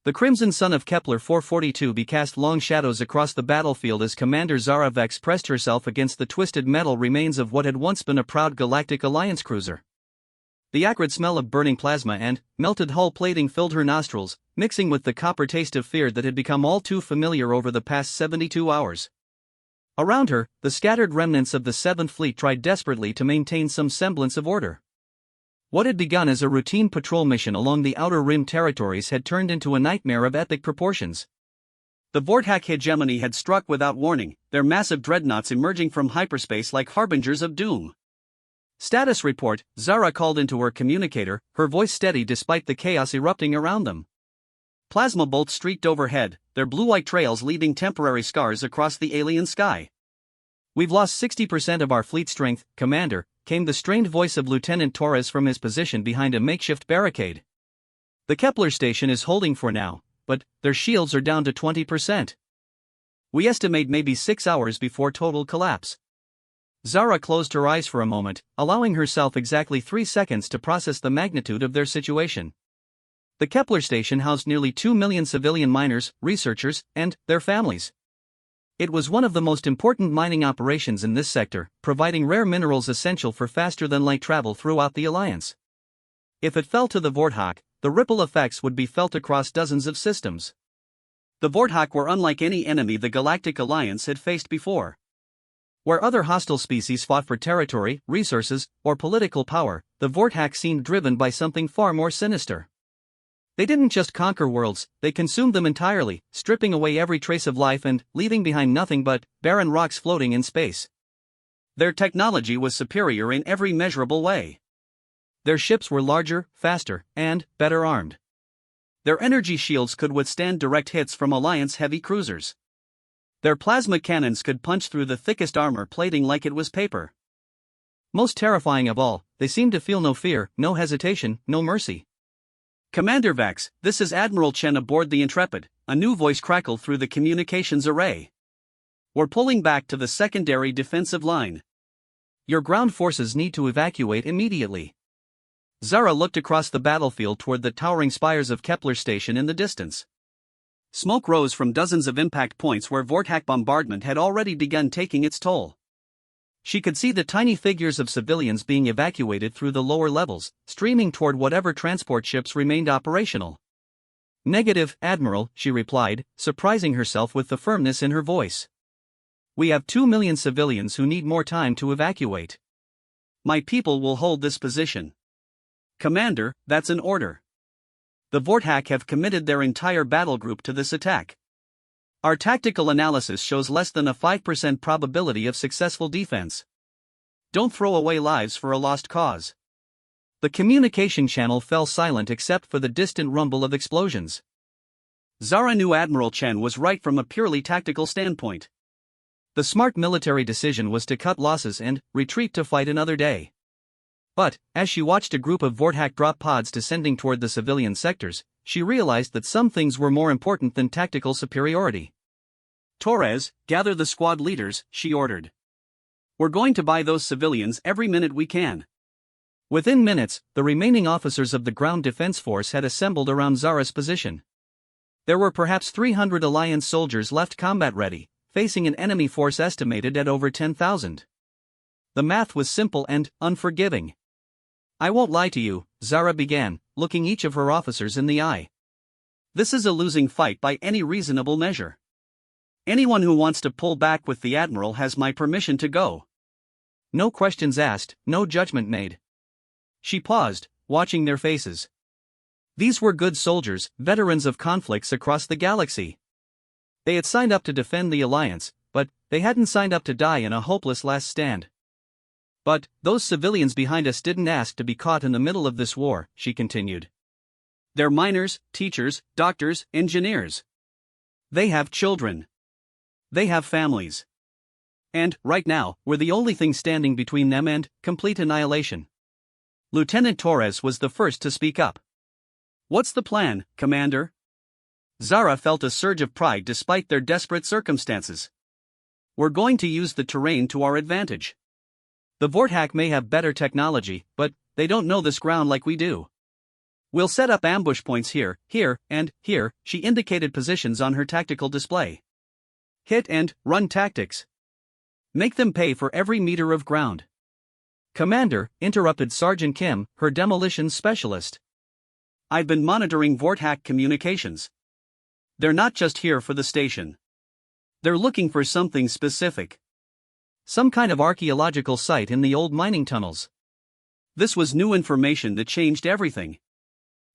The crimson sun of Kepler 442b cast long shadows across the battlefield as Commander Zara Vex pressed herself against the twisted metal remains of what had once been a proud Galactic Alliance cruiser. The acrid smell of burning plasma and melted hull plating filled her nostrils, mixing with the copper taste of fear that had become all too familiar over the past 72 hours. Around her, the scattered remnants of the 7th Fleet tried desperately to maintain some semblance of order. What had begun as a routine patrol mission along the Outer Rim territories had turned into a nightmare of epic proportions. The Vorthak hegemony had struck without warning, their massive dreadnoughts emerging from hyperspace like harbingers of doom. Status report, Zara called into her communicator, her voice steady despite the chaos erupting around them. Plasma bolts streaked overhead, their blue-white trails leaving temporary scars across the alien sky. "We've lost 60% of our fleet strength, Commander," came the strained voice of Lieutenant Torres from his position behind a makeshift barricade. "The Kepler station is holding for now, but their shields are down to 20%. We estimate maybe 6 hours before total collapse." Zara closed her eyes for a moment, allowing herself exactly 3 seconds to process the magnitude of their situation. The Kepler station housed nearly 2 million civilian miners, researchers, and their families. It was one of the most important mining operations in this sector, providing rare minerals essential for faster-than-light travel throughout the Alliance. If it fell to the Vorthak, the ripple effects would be felt across dozens of systems. The Vorthak were unlike any enemy the Galactic Alliance had faced before. Where other hostile species fought for territory, resources, or political power, the Vorthak seemed driven by something far more sinister. They didn't just conquer worlds, they consumed them entirely, stripping away every trace of life and leaving behind nothing but barren rocks floating in space. Their technology was superior in every measurable way. Their ships were larger, faster, and better armed. Their energy shields could withstand direct hits from Alliance heavy cruisers. Their plasma cannons could punch through the thickest armor plating like it was paper. Most terrifying of all, they seemed to feel no fear, no hesitation, no mercy. "Commander Vex, this is Admiral Chen aboard the Intrepid," a new voice crackled through the communications array. "We're pulling back to the secondary defensive line. Your ground forces need to evacuate immediately." Zara looked across the battlefield toward the towering spires of Kepler Station in the distance. Smoke rose from dozens of impact points where Vorthak bombardment had already begun taking its toll. She could see the tiny figures of civilians being evacuated through the lower levels, streaming toward whatever transport ships remained operational. "Negative, Admiral," she replied, surprising herself with the firmness in her voice. "We have 2 million civilians who need more time to evacuate. My people will hold this position." "Commander, that's an order. The Vorthak have committed their entire battle group to this attack. Our tactical analysis shows less than a 5% probability of successful defense. Don't throw away lives for a lost cause." The communication channel fell silent except for the distant rumble of explosions. Zara knew Admiral Chen was right from a purely tactical standpoint. The smart military decision was to cut losses and retreat to fight another day. But, as she watched a group of Vorthak drop pods descending toward the civilian sectors, she realized that some things were more important than tactical superiority. "Torres, gather the squad leaders," she ordered. "We're going to buy those civilians every minute we can." Within minutes, the remaining officers of the Ground Defense Force had assembled around Zara's position. There were perhaps 300 Alliance soldiers left combat-ready, facing an enemy force estimated at over 10,000. The math was simple and unforgiving. "I won't lie to you," Zara began, looking each of her officers in the eye. "This is a losing fight by any reasonable measure. Anyone who wants to pull back with the Admiral has my permission to go. No questions asked, no judgment made." She paused, watching their faces. These were good soldiers, veterans of conflicts across the galaxy. They had signed up to defend the Alliance, but they hadn't signed up to die in a hopeless last stand. "But those civilians behind us didn't ask to be caught in the middle of this war," she continued. "They're miners, teachers, doctors, engineers. They have children. They have families. And, right now, we're the only thing standing between them and complete annihilation." Lieutenant Torres was the first to speak up. "What's the plan, Commander?" Zara felt a surge of pride despite their desperate circumstances. "We're going to use the terrain to our advantage. The Vorthak may have better technology, but they don't know this ground like we do. We'll set up ambush points here, here, and here. She indicated positions on her tactical display. Hit and run tactics. Make them pay for every meter of ground. Commander, interrupted Sergeant Kim, her demolitions specialist. I've been monitoring Vorthack communications. They're not just here for the station. They're looking for something specific. Some kind of archaeological site in the old mining tunnels. This was new information that changed everything.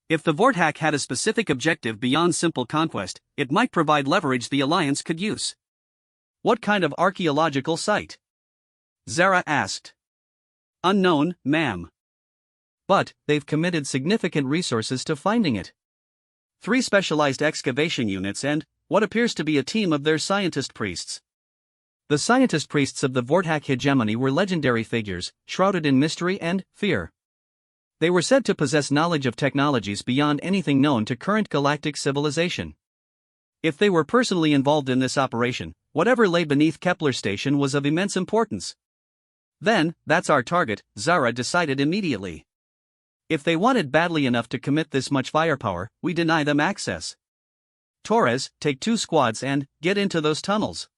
If the Vorthack had a specific objective beyond simple conquest, it might provide leverage the Alliance could use. What kind of archaeological site? Zara asked. Unknown, ma'am. But they've committed significant resources to finding it. 3 specialized excavation units and what appears to be a team of their scientist priests. The scientist priests of the Vorthack hegemony were legendary figures, shrouded in mystery and fear. They were said to possess knowledge of technologies beyond anything known to current galactic civilization. If they were personally involved in this operation, whatever lay beneath Kepler Station was of immense importance. Then, that's our target, Zara decided immediately. If they wanted badly enough to commit this much firepower, we deny them access. Torres, take 2 squads and get into those tunnels.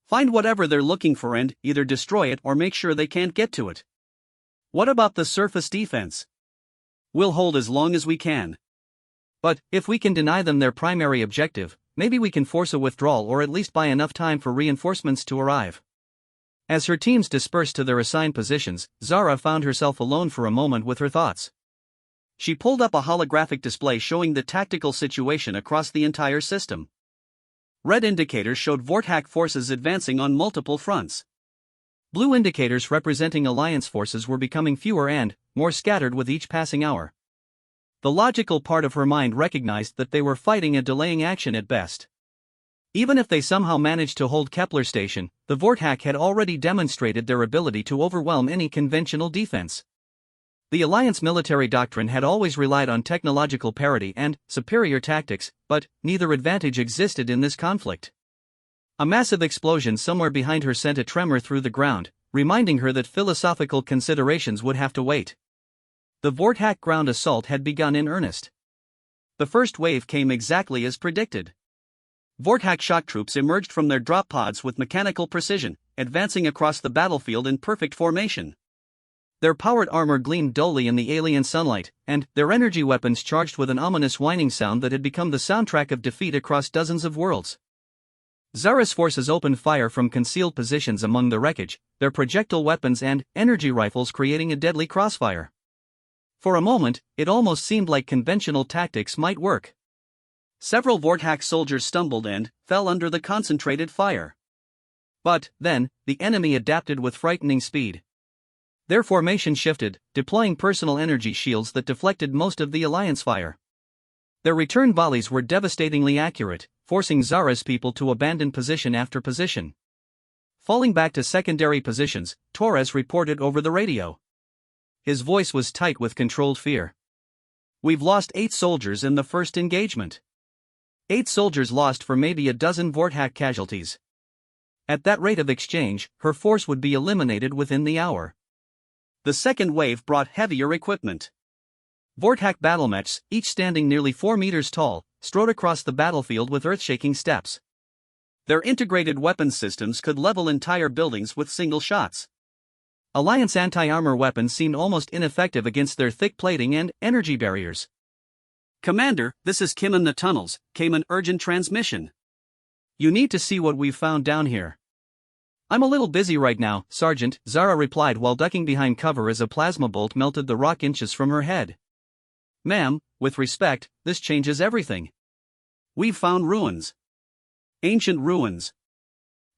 Find whatever they're looking for and either destroy it or make sure they can't get to it. What about the surface defense? We'll hold as long as we can. But if we can deny them their primary objective, maybe we can force a withdrawal or at least buy enough time for reinforcements to arrive. As her teams dispersed to their assigned positions, Zara found herself alone for a moment with her thoughts. She pulled up a holographic display showing the tactical situation across the entire system. Red indicators showed Vorthack forces advancing on multiple fronts. Blue indicators representing Alliance forces were becoming fewer and more scattered with each passing hour. The logical part of her mind recognized that they were fighting a delaying action at best. Even if they somehow managed to hold Kepler Station, the Vorthack had already demonstrated their ability to overwhelm any conventional defense. The Alliance military doctrine had always relied on technological parity and superior tactics, but neither advantage existed in this conflict. A massive explosion somewhere behind her sent a tremor through the ground, reminding her that philosophical considerations would have to wait. The Vorthack ground assault had begun in earnest. The first wave came exactly as predicted. Vorthack shock troops emerged from their drop pods with mechanical precision, advancing across the battlefield in perfect formation. Their powered armor gleamed dully in the alien sunlight, and their energy weapons charged with an ominous whining sound that had become the soundtrack of defeat across dozens of worlds. Zara's forces opened fire from concealed positions among the wreckage, their projectile weapons and energy rifles creating a deadly crossfire. For a moment, it almost seemed like conventional tactics might work. Several Vorthack soldiers stumbled and fell under the concentrated fire. But then, the enemy adapted with frightening speed. Their formation shifted, deploying personal energy shields that deflected most of the Alliance fire. Their return volleys were devastatingly accurate, forcing Zara's people to abandon position after position. Falling back to secondary positions, Torres reported over the radio. His voice was tight with controlled fear. We've lost 8 soldiers in the first engagement. 8 soldiers lost for maybe a dozen Vorthack casualties. At that rate of exchange, her force would be eliminated within the hour. The second wave brought heavier equipment. Vorthack battlemechs, each standing nearly 4 meters tall, strode across the battlefield with earth-shaking steps. Their integrated weapons systems could level entire buildings with single shots. Alliance anti-armor weapons seemed almost ineffective against their thick plating and energy barriers. Commander, this is Kim in the tunnels, came an urgent transmission. You need to see what we've found down here. I'm a little busy right now, Sergeant, Zara replied while ducking behind cover as a plasma bolt melted the rock inches from her head. Ma'am, with respect, this changes everything. We've found ruins. Ancient ruins.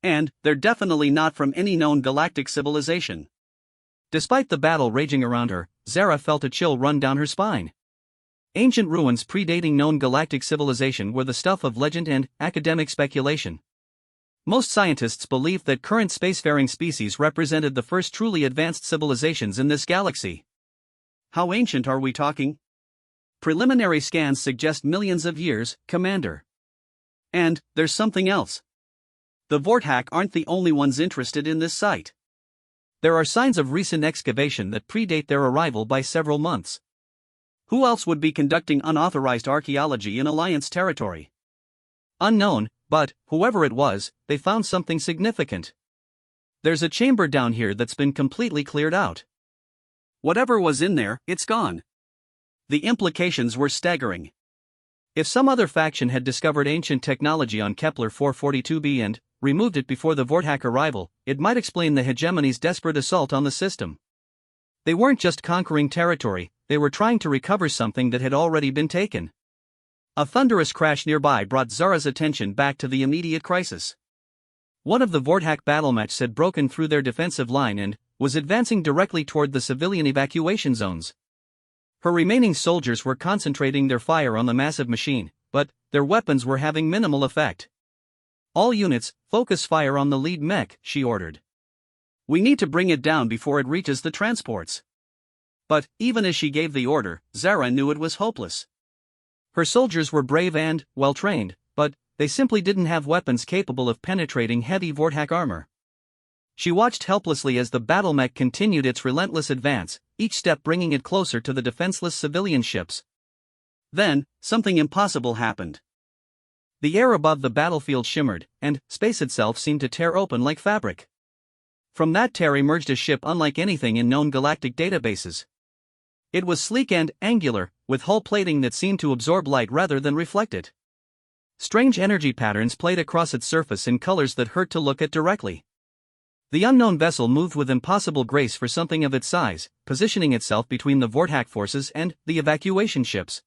And they're definitely not from any known galactic civilization. Despite the battle raging around her, Zara felt a chill run down her spine. Ancient ruins predating known galactic civilization were the stuff of legend and academic speculation. Most scientists believed that current spacefaring species represented the first truly advanced civilizations in this galaxy. How ancient are we talking? Preliminary scans suggest millions of years, Commander. And there's something else. The Vorthack aren't the only ones interested in this site. There are signs of recent excavation that predate their arrival by several months. Who else would be conducting unauthorized archaeology in Alliance territory? Unknown, but, whoever it was, they found something significant. There's a chamber down here that's been completely cleared out. Whatever was in there, it's gone. The implications were staggering. If some other faction had discovered ancient technology on Kepler 442b and removed it before the Vorthak arrival, it might explain the hegemony's desperate assault on the system. They weren't just conquering territory, they were trying to recover something that had already been taken. A thunderous crash nearby brought Zara's attention back to the immediate crisis. One of the Vorthak battlemechs had broken through their defensive line and was advancing directly toward the civilian evacuation zones. Her remaining soldiers were concentrating their fire on the massive machine, but their weapons were having minimal effect. All units, focus fire on the lead mech, she ordered. We need to bring it down before it reaches the transports. But, even as she gave the order, Zara knew it was hopeless. Her soldiers were brave and well-trained, but they simply didn't have weapons capable of penetrating heavy Vorthak armor. She watched helplessly as the battlemech continued its relentless advance, each step bringing it closer to the defenseless civilian ships. Then, something impossible happened. The air above the battlefield shimmered, and space itself seemed to tear open like fabric. From that tear emerged a ship unlike anything in known galactic databases. It was sleek and angular, with hull plating that seemed to absorb light rather than reflect it. Strange energy patterns played across its surface in colors that hurt to look at directly. The unknown vessel moved with impossible grace for something of its size, positioning itself between the Vorthak forces and the evacuation ships.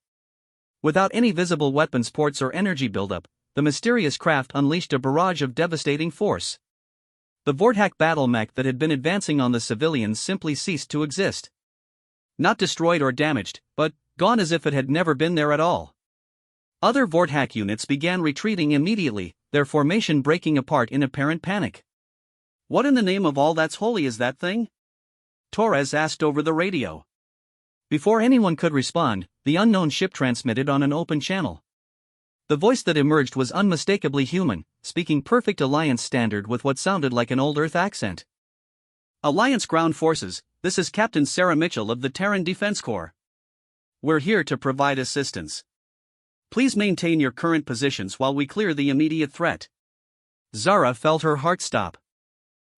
Without any visible weapons ports or energy buildup, the mysterious craft unleashed a barrage of devastating force. The Vorthak battle mech that had been advancing on the civilians simply ceased to exist. Not destroyed or damaged, but gone as if it had never been there at all. Other Vorthak units began retreating immediately, their formation breaking apart in apparent panic. What in the name of all that's holy is that thing? Torres asked over the radio. Before anyone could respond, the unknown ship transmitted on an open channel. The voice that emerged was unmistakably human, speaking perfect Alliance standard with what sounded like an old Earth accent. Alliance Ground Forces, this is Captain Sarah Mitchell of the Terran Defense Corps. We're here to provide assistance. Please maintain your current positions while we clear the immediate threat. Zara felt her heart stop.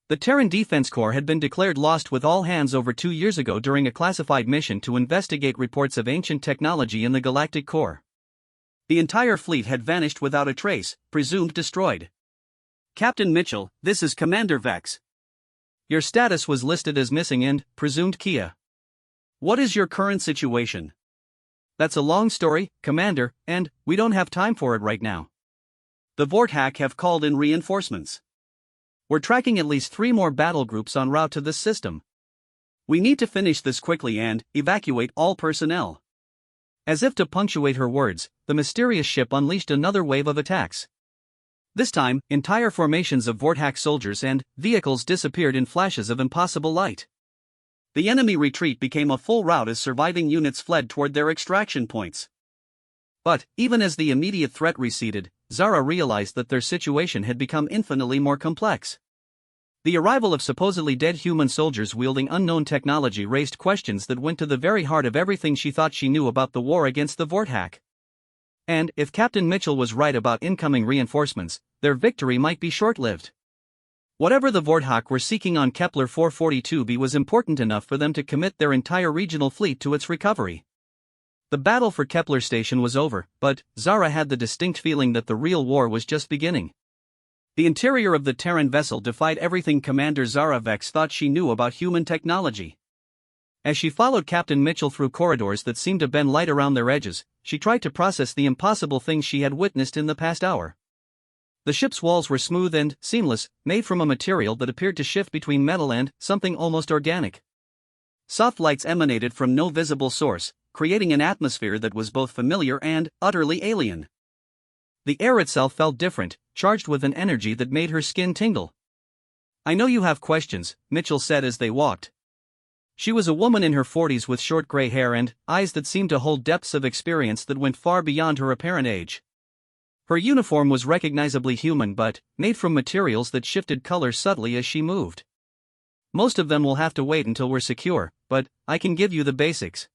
The Terran Defense Corps had been declared lost with all hands over 2 years ago during a classified mission to investigate reports of ancient technology in the Galactic core. The entire fleet had vanished without a trace, presumed destroyed. Captain Mitchell, this is Commander Vex. Your status was listed as missing and presumed Kia. What is your current situation? That's a long story, Commander, and we don't have time for it right now. The Vorthak have called in reinforcements. We're tracking at least 3 more battle groups en route to this system. We need to finish this quickly and evacuate all personnel. As if to punctuate her words, the mysterious ship unleashed another wave of attacks. This time, entire formations of Vorthak soldiers and vehicles disappeared in flashes of impossible light. The enemy retreat became a full rout as surviving units fled toward their extraction points. But, even as the immediate threat receded, Zara realized that their situation had become infinitely more complex. The arrival of supposedly dead human soldiers wielding unknown technology raised questions that went to the very heart of everything she thought she knew about the war against the Vorthak. And, if Captain Mitchell was right about incoming reinforcements, their victory might be short-lived. Whatever the Vorthak were seeking on Kepler 442b was important enough for them to commit their entire regional fleet to its recovery. The battle for Kepler Station was over, but Zara had the distinct feeling that the real war was just beginning. The interior of the Terran vessel defied everything Commander Zara Vex thought she knew about human technology. As she followed Captain Mitchell through corridors that seemed to bend light around their edges, she tried to process the impossible things she had witnessed in the past hour. The ship's walls were smooth and seamless, made from a material that appeared to shift between metal and something almost organic. Soft lights emanated from no visible source, creating an atmosphere that was both familiar and utterly alien. The air itself felt different, charged with an energy that made her skin tingle. I know you have questions, Mitchell said as they walked. She was a woman in her 40s with short gray hair and eyes that seemed to hold depths of experience that went far beyond her apparent age. Her uniform was recognizably human but made from materials that shifted color subtly as she moved. Most of them will have to wait until we're secure, but I can give you the basics.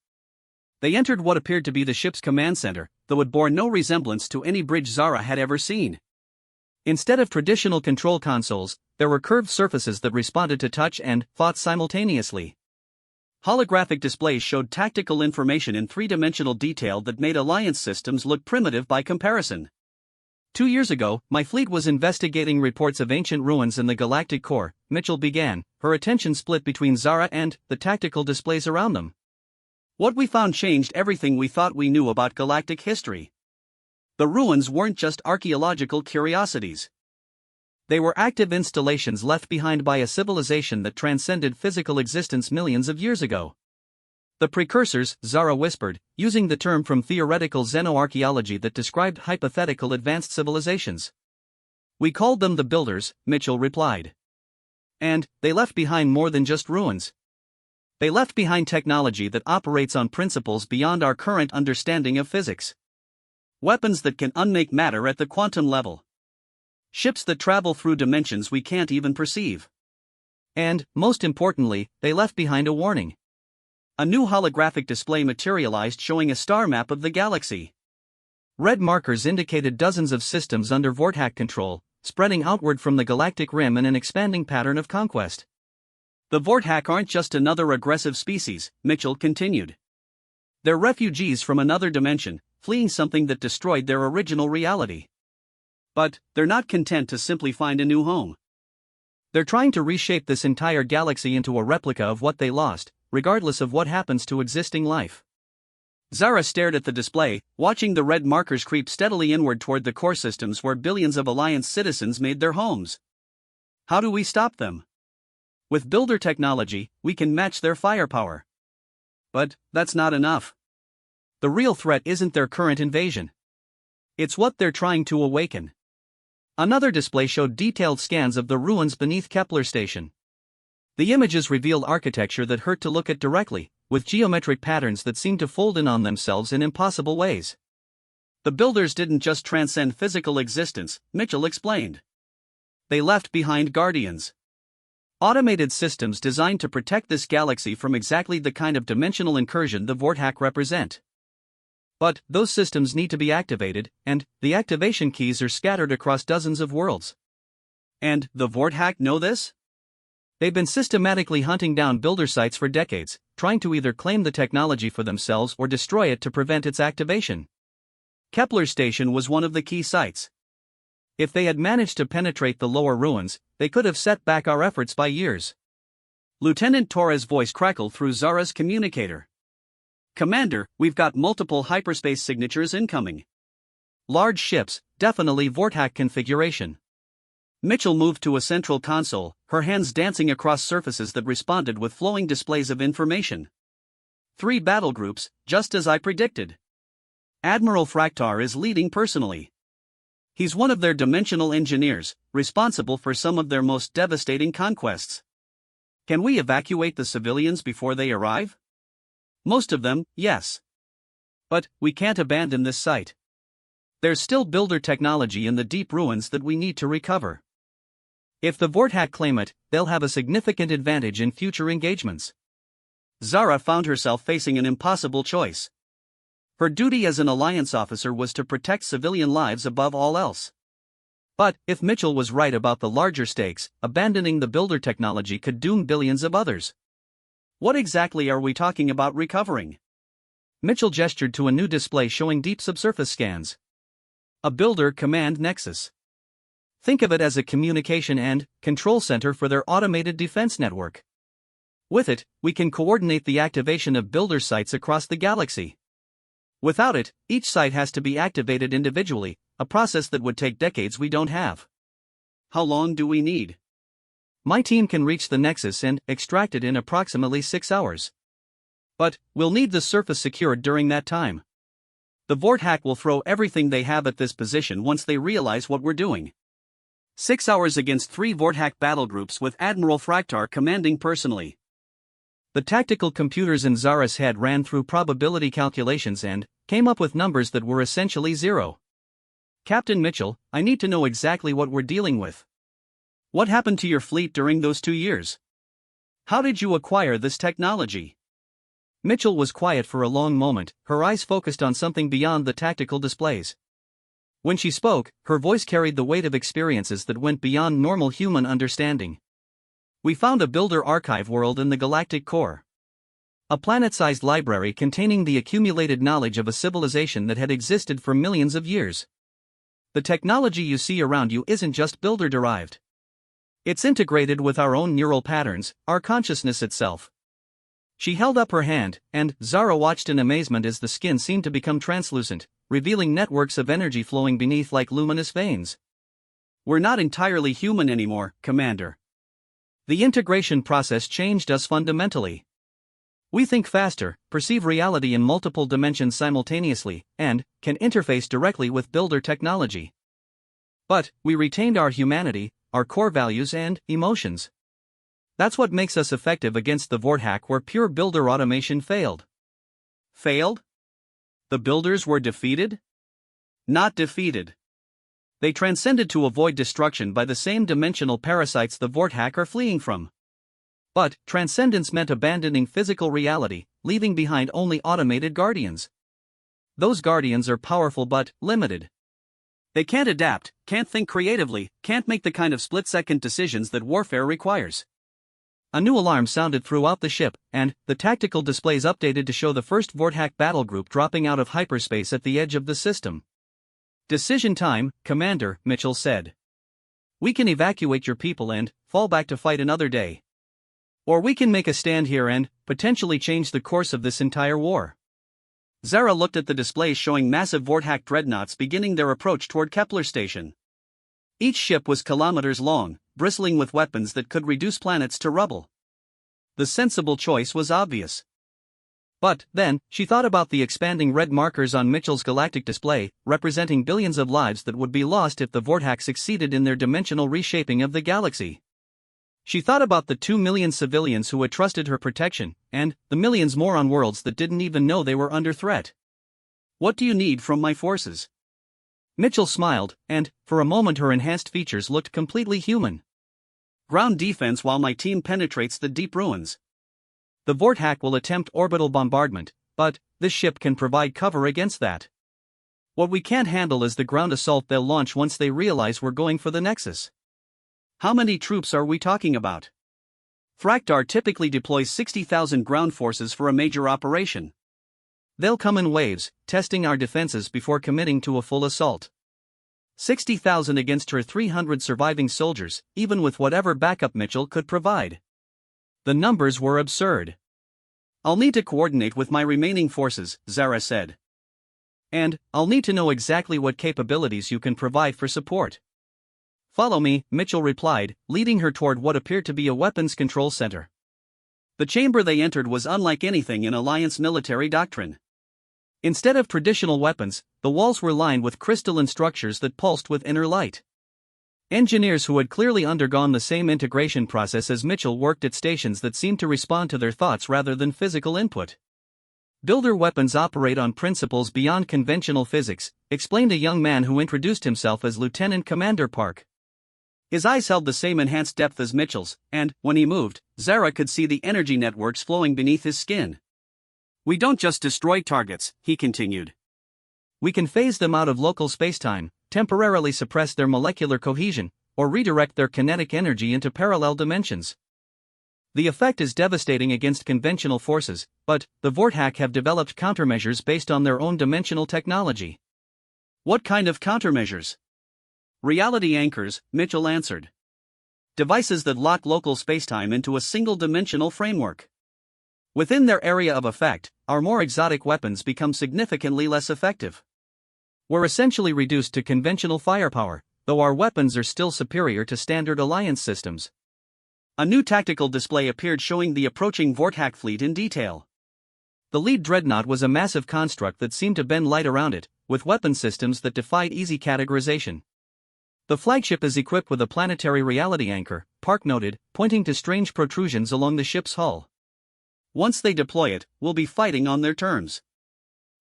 They entered what appeared to be the ship's command center, though it bore no resemblance to any bridge Zara had ever seen. Instead of traditional control consoles, there were curved surfaces that responded to touch and thought simultaneously. Holographic displays showed tactical information in three-dimensional detail that made Alliance systems look primitive by comparison. 2 years ago, my fleet was investigating reports of ancient ruins in the Galactic core, Mitchell began, her attention split between Zara and the tactical displays around them. What we found changed everything we thought we knew about galactic history. The ruins weren't just archaeological curiosities. They were active installations left behind by a civilization that transcended physical existence millions of years ago. The precursors, Zara whispered, using the term from theoretical xenoarchaeology that described hypothetical advanced civilizations. We called them the Builders, Mitchell replied. And they left behind more than just ruins. They left behind technology that operates on principles beyond our current understanding of physics. Weapons that can unmake matter at the quantum level. Ships that travel through dimensions we can't even perceive. And, most importantly, they left behind a warning. A new holographic display materialized showing a star map of the galaxy. Red markers indicated dozens of systems under Vortac control, spreading outward from the galactic rim in an expanding pattern of conquest. The Vortac aren't just another aggressive species, Mitchell continued. They're refugees from another dimension, fleeing something that destroyed their original reality. But they're not content to simply find a new home. They're trying to reshape this entire galaxy into a replica of what they lost, regardless of what happens to existing life. Zara stared at the display, watching the red markers creep steadily inward toward the core systems where billions of Alliance citizens made their homes. How do we stop them? With builder technology, we can match their firepower. But that's not enough. The real threat isn't their current invasion. It's what they're trying to awaken. Another display showed detailed scans of the ruins beneath Kepler Station. The images revealed architecture that hurt to look at directly, with geometric patterns that seemed to fold in on themselves in impossible ways. The builders didn't just transcend physical existence, Mitchell explained. They left behind guardians. Automated systems designed to protect this galaxy from exactly the kind of dimensional incursion the Vortac represent. But those systems need to be activated, and the activation keys are scattered across dozens of worlds. And the Vortac know this? They've been systematically hunting down builder sites for decades, trying to either claim the technology for themselves or destroy it to prevent its activation. Kepler Station was one of the key sites. If they had managed to penetrate the lower ruins, they could have set back our efforts by years. Lieutenant Torres' voice crackled through Zara's communicator. Commander, we've got multiple hyperspace signatures incoming. Large ships, definitely Vortac configuration. Mitchell moved to a central console, her hands dancing across surfaces that responded with flowing displays of information. 3 battle groups, just as I predicted. Admiral Fractar is leading personally. He's one of their dimensional engineers, responsible for some of their most devastating conquests. Can we evacuate the civilians before they arrive? Most of them, yes. But we can't abandon this site. There's still builder technology in the deep ruins that we need to recover. If the Vortac claim it, they'll have a significant advantage in future engagements. Zara found herself facing an impossible choice. Her duty as an Alliance officer was to protect civilian lives above all else. But, if Mitchell was right about the larger stakes, abandoning the builder technology could doom billions of others. What exactly are we talking about recovering? Mitchell gestured to a new display showing deep subsurface scans. A builder command nexus. Think of it as a communication and control center for their automated defense network. With it, we can coordinate the activation of builder sites across the galaxy. Without it, each site has to be activated individually, a process that would take decades we don't have. How long do we need? My team can reach the nexus and extract it in approximately 6 hours. But we'll need the surface secured during that time. The Vortac will throw everything they have at this position once they realize what we're doing. 6 hours against 3 Vortac battle groups with Admiral Fractar commanding personally. The tactical computers in Zara's head ran through probability calculations and came up with numbers that were essentially zero. Captain Mitchell, I need to know exactly what we're dealing with. What happened to your fleet during those 2 years? How did you acquire this technology? Mitchell was quiet for a long moment, her eyes focused on something beyond the tactical displays. When she spoke, her voice carried the weight of experiences that went beyond normal human understanding. We found a builder archive world in the galactic core. A planet-sized library containing the accumulated knowledge of a civilization that had existed for millions of years. The technology you see around you isn't just builder-derived. It's integrated with our own neural patterns, our consciousness itself. She held up her hand, and Zara watched in amazement as the skin seemed to become translucent, revealing networks of energy flowing beneath like luminous veins. We're not entirely human anymore, Commander. The integration process changed us fundamentally. We think faster, perceive reality in multiple dimensions simultaneously, and can interface directly with builder technology. But we retained our humanity, our core values and emotions. That's what makes us effective against the Vorthack where pure builder automation failed. Failed? The builders were defeated? Not defeated. They transcended to avoid destruction by the same dimensional parasites the Vorthack are fleeing from. But transcendence meant abandoning physical reality, leaving behind only automated guardians. Those guardians are powerful but limited. They can't adapt, can't think creatively, can't make the kind of split-second decisions that warfare requires. A new alarm sounded throughout the ship, and the tactical displays updated to show the first Vorthack battle group dropping out of hyperspace at the edge of the system. Decision time, Commander, Mitchell said. We can evacuate your people and fall back to fight another day. Or we can make a stand here and potentially change the course of this entire war. Zara looked at the displays showing massive Vorthack dreadnoughts beginning their approach toward Kepler Station. Each ship was kilometers long, bristling with weapons that could reduce planets to rubble. The sensible choice was obvious. But then, she thought about the expanding red markers on Mitchell's galactic display, representing billions of lives that would be lost if the Vorthack succeeded in their dimensional reshaping of the galaxy. She thought about the 2 million civilians who had trusted her protection, and the millions more on worlds that didn't even know they were under threat. What do you need from my forces? Mitchell smiled, and, for a moment her enhanced features looked completely human. Ground defense while my team penetrates the deep ruins. The Vorthack will attempt orbital bombardment, but this ship can provide cover against that. What we can't handle is the ground assault they'll launch once they realize we're going for the Nexus. How many troops are we talking about? Thrakdar typically deploys 60,000 ground forces for a major operation. They'll come in waves, testing our defenses before committing to a full assault. 60,000 against her 300 surviving soldiers, even with whatever backup Mitchell could provide. The numbers were absurd. I'll need to coordinate with my remaining forces, Zara said. And I'll need to know exactly what capabilities you can provide for support. Follow me, Mitchell replied, leading her toward what appeared to be a weapons control center. The chamber they entered was unlike anything in Alliance military doctrine. Instead of traditional weapons, the walls were lined with crystalline structures that pulsed with inner light. Engineers who had clearly undergone the same integration process as Mitchell worked at stations that seemed to respond to their thoughts rather than physical input. Builder weapons operate on principles beyond conventional physics, explained a young man who introduced himself as Lieutenant Commander Park. His eyes held the same enhanced depth as Mitchell's, and, when he moved, Zara could see the energy networks flowing beneath his skin. We don't just destroy targets, he continued. We can phase them out of local spacetime, temporarily suppress their molecular cohesion, or redirect their kinetic energy into parallel dimensions. The effect is devastating against conventional forces, but the Vorthack have developed countermeasures based on their own dimensional technology. What kind of countermeasures? Reality anchors, Mitchell answered. Devices that lock local spacetime into a single-dimensional framework. Within their area of effect, our more exotic weapons become significantly less effective. We're essentially reduced to conventional firepower, though our weapons are still superior to standard Alliance systems. A new tactical display appeared showing the approaching Vorthack fleet in detail. The lead dreadnought was a massive construct that seemed to bend light around it, with weapon systems that defied easy categorization. The flagship is equipped with a planetary reality anchor, Park noted, pointing to strange protrusions along the ship's hull. Once they deploy it, we'll be fighting on their terms.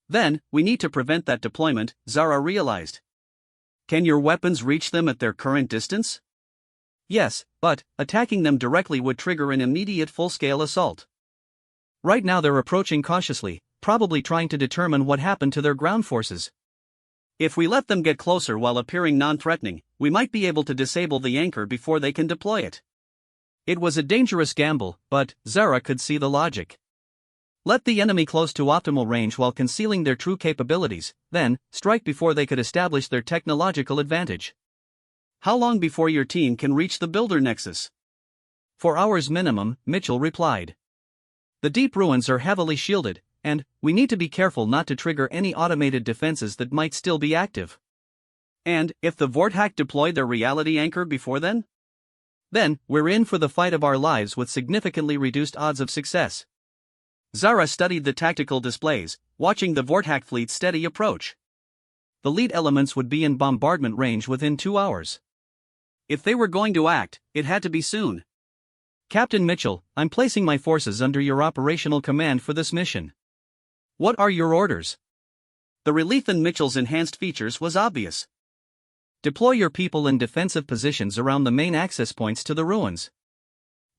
Then, we need to prevent that deployment, Zara realized. Can your weapons reach them at their current distance? Yes, but attacking them directly would trigger an immediate full-scale assault. Right now they're approaching cautiously, probably trying to determine what happened to their ground forces. If we let them get closer while appearing non-threatening, we might be able to disable the anchor before they can deploy it. It was a dangerous gamble, but Zara could see the logic. Let the enemy close to optimal range while concealing their true capabilities, then strike before they could establish their technological advantage. How long before your team can reach the builder nexus? 4 hours minimum, Mitchell replied. The deep ruins are heavily shielded, and we need to be careful not to trigger any automated defenses that might still be active. And if the Vorthack deploy their reality anchor before then? Then, we're in for the fight of our lives with significantly reduced odds of success. Zara studied the tactical displays, watching the Vorthack fleet's steady approach. The lead elements would be in bombardment range within 2 hours. If they were going to act, it had to be soon. Captain Mitchell, I'm placing my forces under your operational command for this mission. What are your orders? The relief in Mitchell's enhanced features was obvious. Deploy your people in defensive positions around the main access points to the ruins.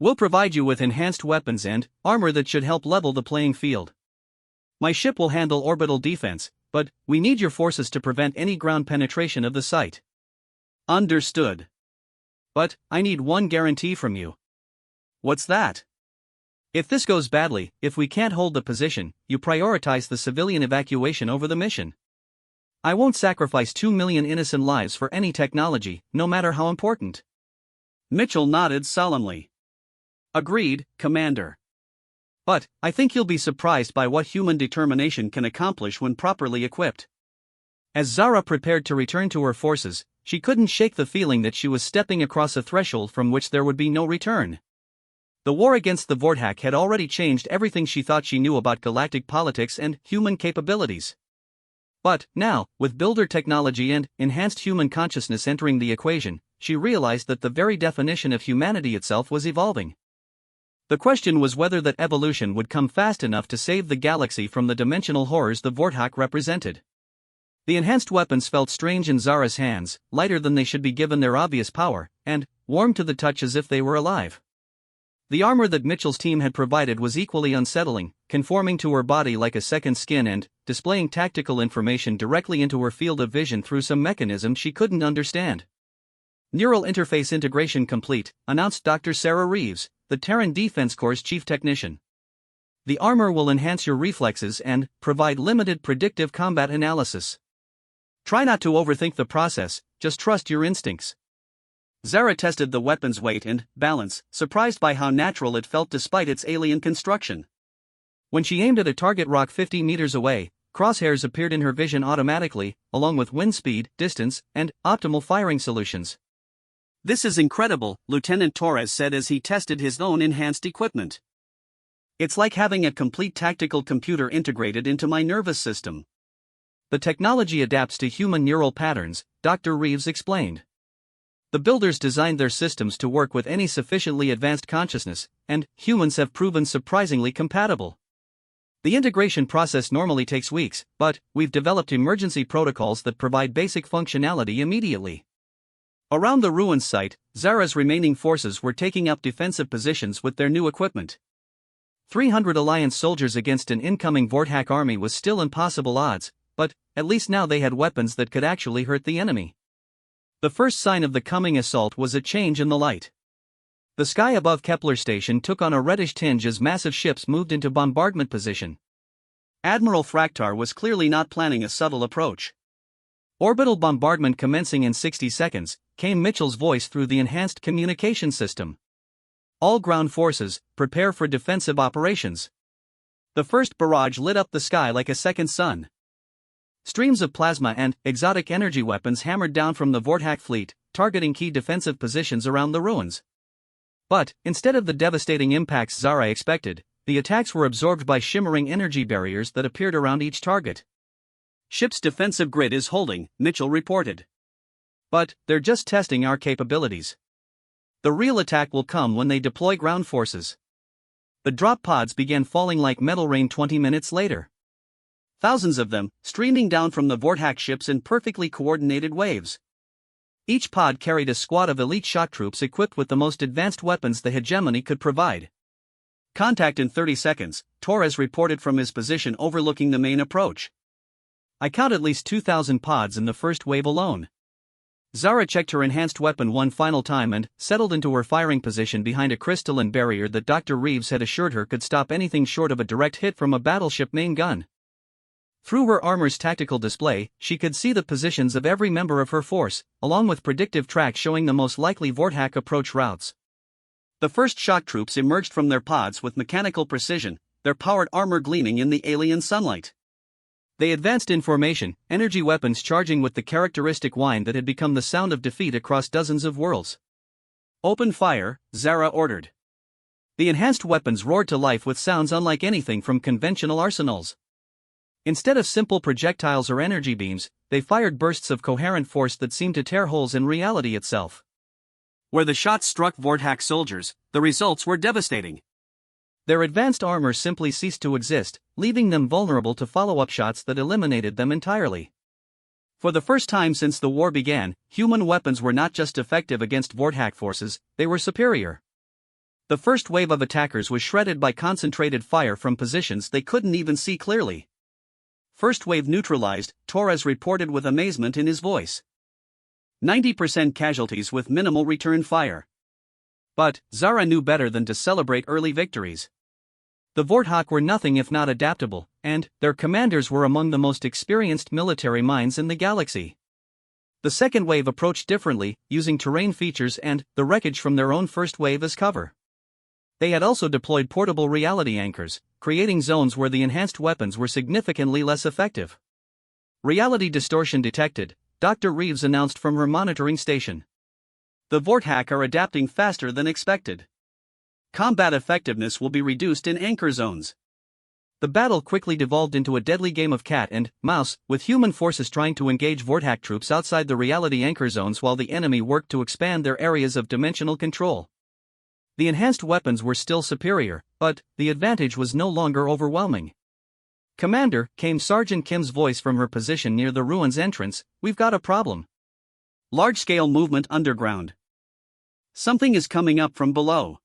We'll provide you with enhanced weapons and armor that should help level the playing field. My ship will handle orbital defense, but we need your forces to prevent any ground penetration of the site. Understood. But I need one guarantee from you. What's that? If this goes badly, if we can't hold the position, you prioritize the civilian evacuation over the mission. I won't sacrifice 2 million innocent lives for any technology, no matter how important. Mitchell nodded solemnly. Agreed, Commander. But I think you'll be surprised by what human determination can accomplish when properly equipped. As Zara prepared to return to her forces, she couldn't shake the feeling that she was stepping across a threshold from which there would be no return. The war against the Vorthack had already changed everything she thought she knew about galactic politics and human capabilities. But now, with builder technology and enhanced human consciousness entering the equation, she realized that the very definition of humanity itself was evolving. The question was whether that evolution would come fast enough to save the galaxy from the dimensional horrors the Vorthack represented. The enhanced weapons felt strange in Zara's hands, lighter than they should be given their obvious power, and warm to the touch as if they were alive. The armor that Mitchell's team had provided was equally unsettling, conforming to her body like a second skin and displaying tactical information directly into her field of vision through some mechanism she couldn't understand. Neural interface integration complete, announced Dr. Sarah Reeves, the Terran Defense Corps' chief technician. The armor will enhance your reflexes and provide limited predictive combat analysis. Try not to overthink the process, just trust your instincts. Zara tested the weapon's weight and balance, surprised by how natural it felt despite its alien construction. When she aimed at a target rock 50 meters away, crosshairs appeared in her vision automatically, along with wind speed, distance, and optimal firing solutions. This is incredible, Lieutenant Torres said as he tested his own enhanced equipment. It's like having a complete tactical computer integrated into my nervous system. The technology adapts to human neural patterns, Dr. Reeves explained. The builders designed their systems to work with any sufficiently advanced consciousness, and humans have proven surprisingly compatible. The integration process normally takes weeks, but we've developed emergency protocols that provide basic functionality immediately. Around the ruins site, Zara's remaining forces were taking up defensive positions with their new equipment. 300 Alliance soldiers against an incoming Vorthack army was still impossible odds, but at least now they had weapons that could actually hurt the enemy. The first sign of the coming assault was a change in the light. The sky above Kepler Station took on a reddish tinge as massive ships moved into bombardment position. Admiral Fraktar was clearly not planning a subtle approach. Orbital bombardment commencing in 60 seconds, came Mitchell's voice through the enhanced communication system. All ground forces, prepare for defensive operations. The first barrage lit up the sky like a second sun. Streams of plasma and exotic energy weapons hammered down from the Vorthack fleet, targeting key defensive positions around the ruins. But, instead of the devastating impacts Zara expected, the attacks were absorbed by shimmering energy barriers that appeared around each target. Ship's defensive grid is holding, Mitchell reported. But they're just testing our capabilities. The real attack will come when they deploy ground forces. The drop pods began falling like metal rain 20 minutes later. Thousands of them, streaming down from the Vorthack ships in perfectly coordinated waves. Each pod carried a squad of elite shock troops equipped with the most advanced weapons the hegemony could provide. Contact in 30 seconds, Torres reported from his position overlooking the main approach. I count at least 2,000 pods in the first wave alone. Zara checked her enhanced weapon one final time and settled into her firing position behind a crystalline barrier that Dr. Reeves had assured her could stop anything short of a direct hit from a battleship main gun. Through her armor's tactical display, she could see the positions of every member of her force, along with predictive tracks showing the most likely Vortak approach routes. The first shock troops emerged from their pods with mechanical precision, their powered armor gleaming in the alien sunlight. They advanced in formation, energy weapons charging with the characteristic whine that had become the sound of defeat across dozens of worlds. "Open fire," Zara ordered. The enhanced weapons roared to life with sounds unlike anything from conventional arsenals. Instead of simple projectiles or energy beams, they fired bursts of coherent force that seemed to tear holes in reality itself. Where the shots struck Vortak soldiers, the results were devastating. Their advanced armor simply ceased to exist, leaving them vulnerable to follow-up shots that eliminated them entirely. For the first time since the war began, human weapons were not just effective against Vortak forces, they were superior. The first wave of attackers was shredded by concentrated fire from positions they couldn't even see clearly. "First wave neutralized," Torres reported with amazement in his voice. 90% casualties with minimal return fire. But Zara knew better than to celebrate early victories. The Vortak were nothing if not adaptable, and their commanders were among the most experienced military minds in the galaxy. The second wave approached differently, using terrain features and the wreckage from their own first wave as cover. They had also deployed portable reality anchors, creating zones where the enhanced weapons were significantly less effective. "Reality distortion detected," Dr. Reeves announced from her monitoring station. "The Vortak are adapting faster than expected. Combat effectiveness will be reduced in anchor zones." The battle quickly devolved into a deadly game of cat and mouse, with human forces trying to engage Vortak troops outside the reality anchor zones while the enemy worked to expand their areas of dimensional control. The enhanced weapons were still superior, but the advantage was no longer overwhelming. "Commander," came Sergeant Kim's voice from her position near the ruins entrance, "we've got a problem. Large-scale movement underground. Something is coming up from below."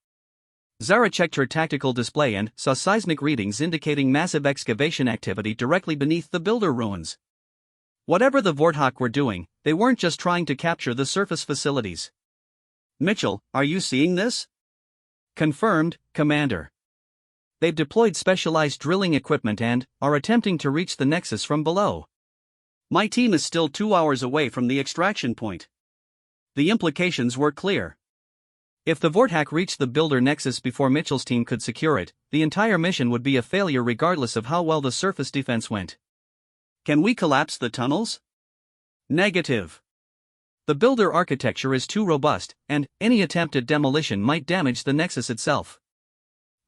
Zara checked her tactical display and saw seismic readings indicating massive excavation activity directly beneath the builder ruins. Whatever the Vortak were doing, they weren't just trying to capture the surface facilities. "Mitchell, are you seeing this?" "Confirmed, Commander. They've deployed specialized drilling equipment and are attempting to reach the nexus from below. My team is still 2 hours away from the extraction point." The implications were clear. If the Vortak reached the builder nexus before Mitchell's team could secure it, the entire mission would be a failure regardless of how well the surface defense went. "Can we collapse the tunnels?" "Negative. The builder architecture is too robust, and any attempt at demolition might damage the nexus itself."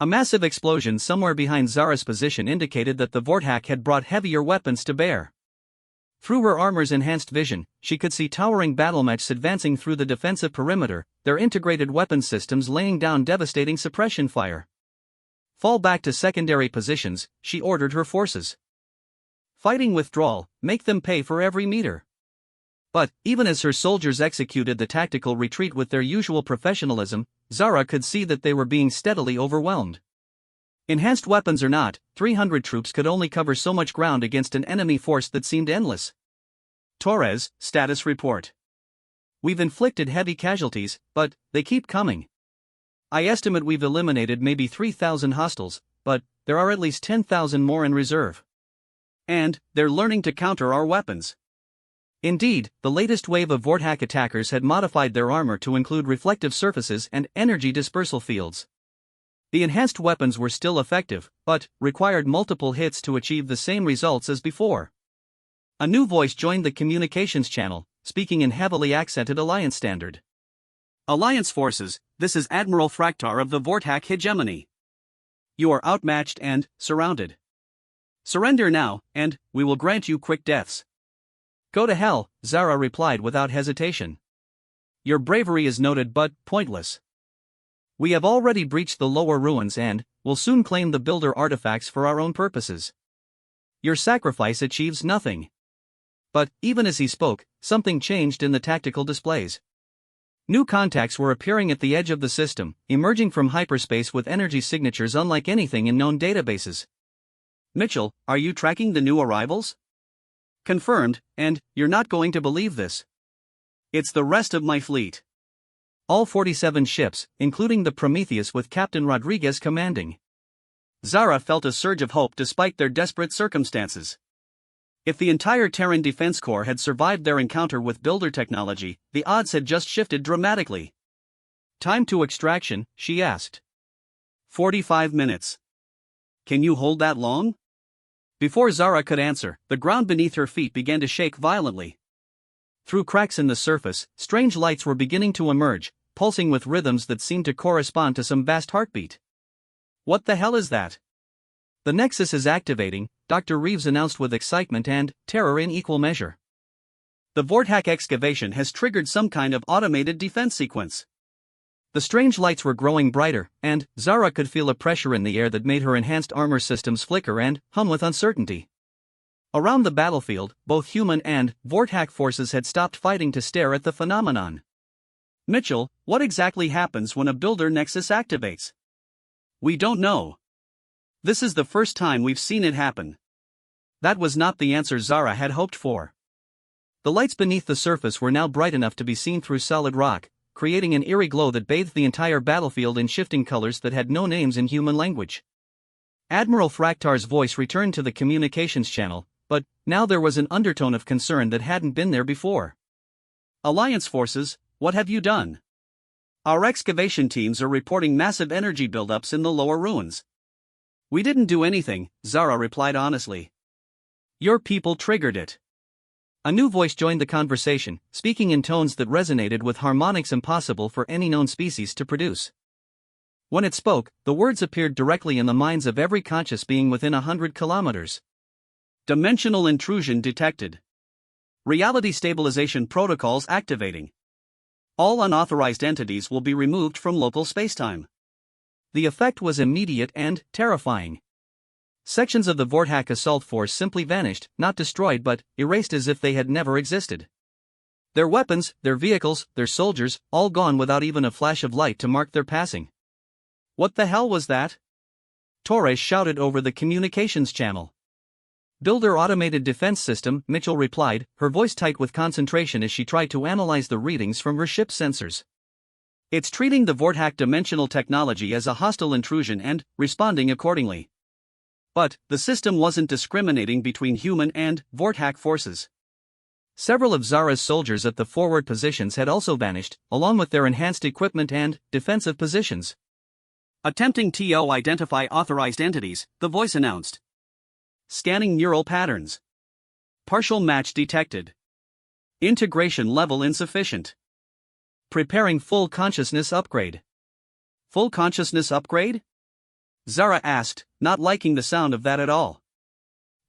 A massive explosion somewhere behind Zara's position indicated that the Vortak had brought heavier weapons to bear. Through her armor's enhanced vision, she could see towering battlemechs advancing through the defensive perimeter, their integrated weapon systems laying down devastating suppression fire. "Fall back to secondary positions," she ordered her forces. "Fighting withdrawal, make them pay for every meter." But even as her soldiers executed the tactical retreat with their usual professionalism, Zara could see that they were being steadily overwhelmed. Enhanced weapons or not, 300 troops could only cover so much ground against an enemy force that seemed endless. "Torres, status report. We've inflicted heavy casualties, but they keep coming. I estimate we've eliminated maybe 3,000 hostiles, but there are at least 10,000 more in reserve. And they're learning to counter our weapons." Indeed, the latest wave of Vortak attackers had modified their armor to include reflective surfaces and energy dispersal fields. The enhanced weapons were still effective, but required multiple hits to achieve the same results as before. A new voice joined the communications channel, speaking in heavily accented Alliance standard. "Alliance forces, this is Admiral Fraktar of the Vortak hegemony. You are outmatched and surrounded. Surrender now, and we will grant you quick deaths." "Go to hell," Zara replied without hesitation. "Your bravery is noted but pointless. We have already breached the lower ruins and will soon claim the builder artifacts for our own purposes. Your sacrifice achieves nothing." But even as he spoke, something changed in the tactical displays. New contacts were appearing at the edge of the system, emerging from hyperspace with energy signatures unlike anything in known databases. Mitchell, are you tracking the new arrivals? Confirmed, and you're not going to believe this. It's the rest of my fleet. All 47 ships, including the Prometheus with Captain Rodriguez commanding. Zara felt a surge of hope despite their desperate circumstances. If the entire Terran Defense Corps had survived their encounter with builder technology, the odds had just shifted dramatically. Time to extraction, she asked. 45 minutes. Can you hold that long? Before Zara could answer, the ground beneath her feet began to shake violently. Through cracks in the surface, strange lights were beginning to emerge, pulsing with rhythms that seemed to correspond to some vast heartbeat. What the hell is that? The Nexus is activating, Dr. Reeves announced with excitement and terror in equal measure. The Vorthack excavation has triggered some kind of automated defense sequence. The strange lights were growing brighter, and Zara could feel a pressure in the air that made her enhanced armor systems flicker and hum with uncertainty. Around the battlefield, both human and Vorthack forces had stopped fighting to stare at the phenomenon. Mitchell, what exactly happens when a builder Nexus activates? We don't know. This is the first time we've seen it happen. That was not the answer Zara had hoped for. The lights beneath the surface were now bright enough to be seen through solid rock, creating an eerie glow that bathed the entire battlefield in shifting colors that had no names in human language. Admiral Fraktar's voice returned to the communications channel, but now there was an undertone of concern that hadn't been there before. Alliance forces, what have you done? Our excavation teams are reporting massive energy buildups in the lower ruins. We didn't do anything, Zara replied honestly. Your people triggered it. A new voice joined the conversation, speaking in tones that resonated with harmonics impossible for any known species to produce. When it spoke, the words appeared directly in the minds of every conscious being within 100 kilometers. Dimensional intrusion detected. Reality stabilization protocols activating. All unauthorized entities will be removed from local spacetime. The effect was immediate and terrifying. Sections of the Vorthack assault force simply vanished, not destroyed but erased as if they had never existed. Their weapons, their vehicles, their soldiers, all gone without even a flash of light to mark their passing. What the hell was that? Torres shouted over the communications channel. Builder automated defense system, Mitchell replied, her voice tight with concentration as she tried to analyze the readings from her ship's sensors. It's treating the Vorthack dimensional technology as a hostile intrusion and responding accordingly. But the system wasn't discriminating between human and Vorthack forces. Several of Zara's soldiers at the forward positions had also vanished, along with their enhanced equipment and defensive positions. Attempting to identify authorized entities, the voice announced. Scanning neural patterns. Partial match detected. Integration level insufficient. Preparing full consciousness upgrade. Full consciousness upgrade? Zara asked, not liking the sound of that at all.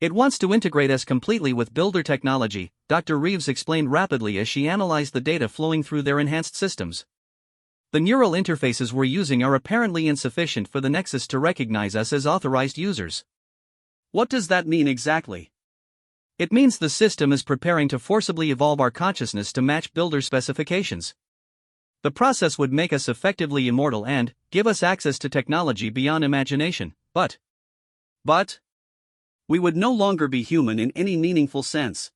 It wants to integrate us completely with builder technology, Dr. Reeves explained rapidly as she analyzed the data flowing through their enhanced systems. The neural interfaces we're using are apparently insufficient for the Nexus to recognize us as authorized users. What does that mean exactly? It means the system is preparing to forcibly evolve our consciousness to match builder specifications. The process would make us effectively immortal and give us access to technology beyond imagination, but we would no longer be human in any meaningful sense.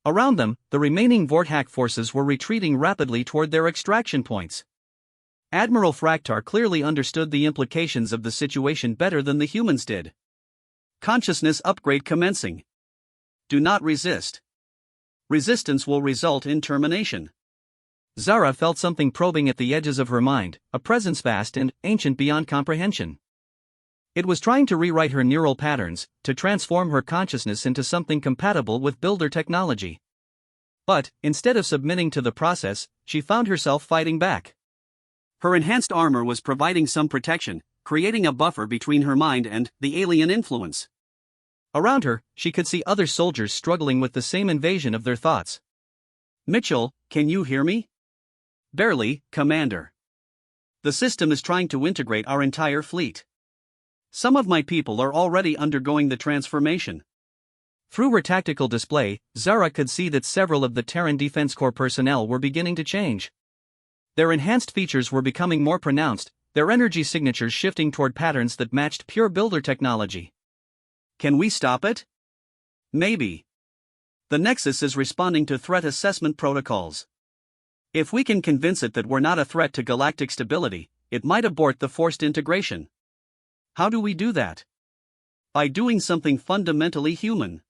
Around them, the remaining Vorthack forces were retreating rapidly toward their extraction points. Admiral Fraktar clearly understood the implications of the situation better than the humans did. Consciousness upgrade commencing. Do not resist. Resistance will result in termination. Zara felt something probing at the edges of her mind, a presence vast and ancient beyond comprehension. It was trying to rewrite her neural patterns, to transform her consciousness into something compatible with builder technology. But, instead of submitting to the process, she found herself fighting back. Her enhanced armor was providing some protection, creating a buffer between her mind and the alien influence. Around her, she could see other soldiers struggling with the same invasion of their thoughts. Mitchell, can you hear me? Barely, Commander. The system is trying to integrate our entire fleet. Some of my people are already undergoing the transformation. Through her tactical display, Zara could see that several of the Terran Defense Corps personnel were beginning to change. Their enhanced features were becoming more pronounced, their energy signatures shifting toward patterns that matched pure builder technology. Can we stop it? Maybe. The Nexus is responding to threat assessment protocols. If we can convince it that we're not a threat to galactic stability, it might abort the forced integration. How do we do that? By doing something fundamentally human.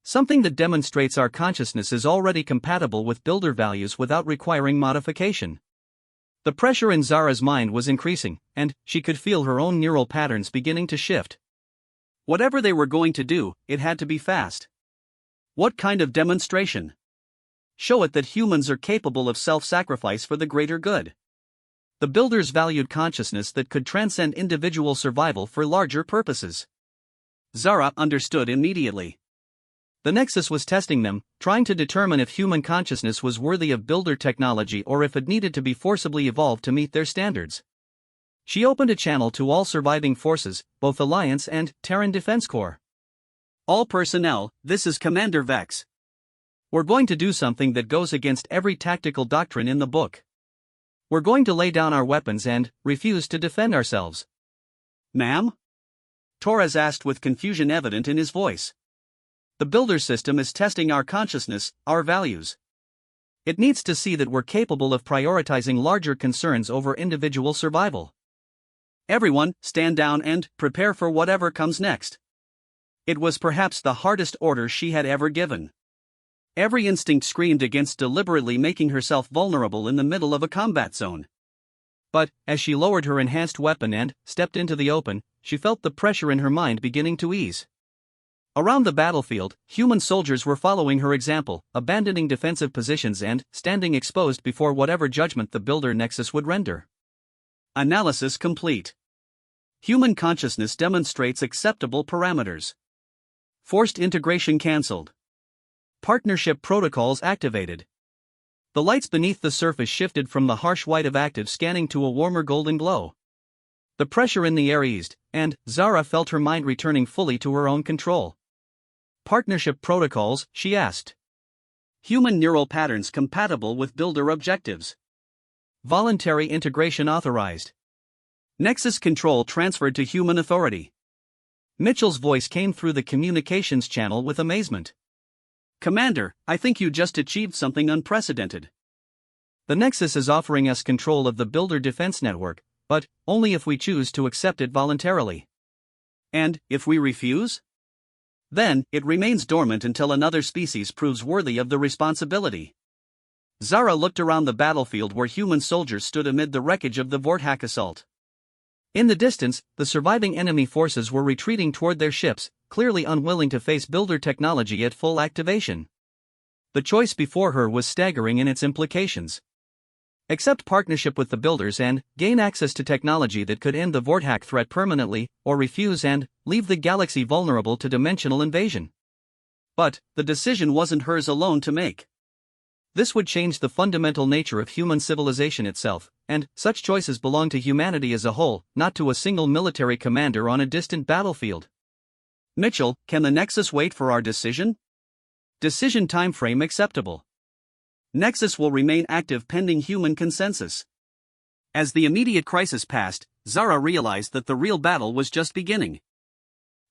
Something that demonstrates our consciousness is already compatible with builder values without requiring modification. The pressure in Zara's mind was increasing, and she could feel her own neural patterns beginning to shift. Whatever they were going to do, it had to be fast. What kind of demonstration? Show it that humans are capable of self-sacrifice for the greater good. The builders valued consciousness that could transcend individual survival for larger purposes. Zara understood immediately. The Nexus was testing them, trying to determine if human consciousness was worthy of builder technology or if it needed to be forcibly evolved to meet their standards. She opened a channel to all surviving forces, both Alliance and Terran Defense Corps. All personnel, this is Commander Vex. We're going to do something that goes against every tactical doctrine in the book. We're going to lay down our weapons and refuse to defend ourselves. Ma'am? Torres asked with confusion evident in his voice. The builder system is testing our consciousness, our values. It needs to see that we're capable of prioritizing larger concerns over individual survival. Everyone, stand down and prepare for whatever comes next. It was perhaps the hardest order she had ever given. Every instinct screamed against deliberately making herself vulnerable in the middle of a combat zone. But, as she lowered her enhanced weapon and stepped into the open, she felt the pressure in her mind beginning to ease. Around the battlefield, human soldiers were following her example, abandoning defensive positions and standing exposed before whatever judgment the builder Nexus would render. Analysis complete. Human consciousness demonstrates acceptable parameters. Forced integration cancelled. Partnership protocols activated. The lights beneath the surface shifted from the harsh white of active scanning to a warmer golden glow. The pressure in the air eased, and Zara felt her mind returning fully to her own control. Partnership protocols, she asked. Human neural patterns compatible with builder objectives. Voluntary integration authorized. Nexus control transferred to human authority. Mitchell's voice came through the communications channel with amazement. Commander, I think you just achieved something unprecedented. The Nexus is offering us control of the builder defense network, but only if we choose to accept it voluntarily. And if we refuse? Then, it remains dormant until another species proves worthy of the responsibility. Zara looked around the battlefield where human soldiers stood amid the wreckage of the Vorthack assault. In the distance, the surviving enemy forces were retreating toward their ships, clearly unwilling to face builder technology at full activation. The choice before her was staggering in its implications. Accept partnership with the builders and gain access to technology that could end the Vorthack threat permanently, or refuse and leave the galaxy vulnerable to dimensional invasion. But the decision wasn't hers alone to make. This would change the fundamental nature of human civilization itself, and such choices belong to humanity as a whole, not to a single military commander on a distant battlefield. Mitchell, can the Nexus wait for our decision? Decision timeframe acceptable. Nexus will remain active pending human consensus. As the immediate crisis passed, Zara realized that the real battle was just beginning.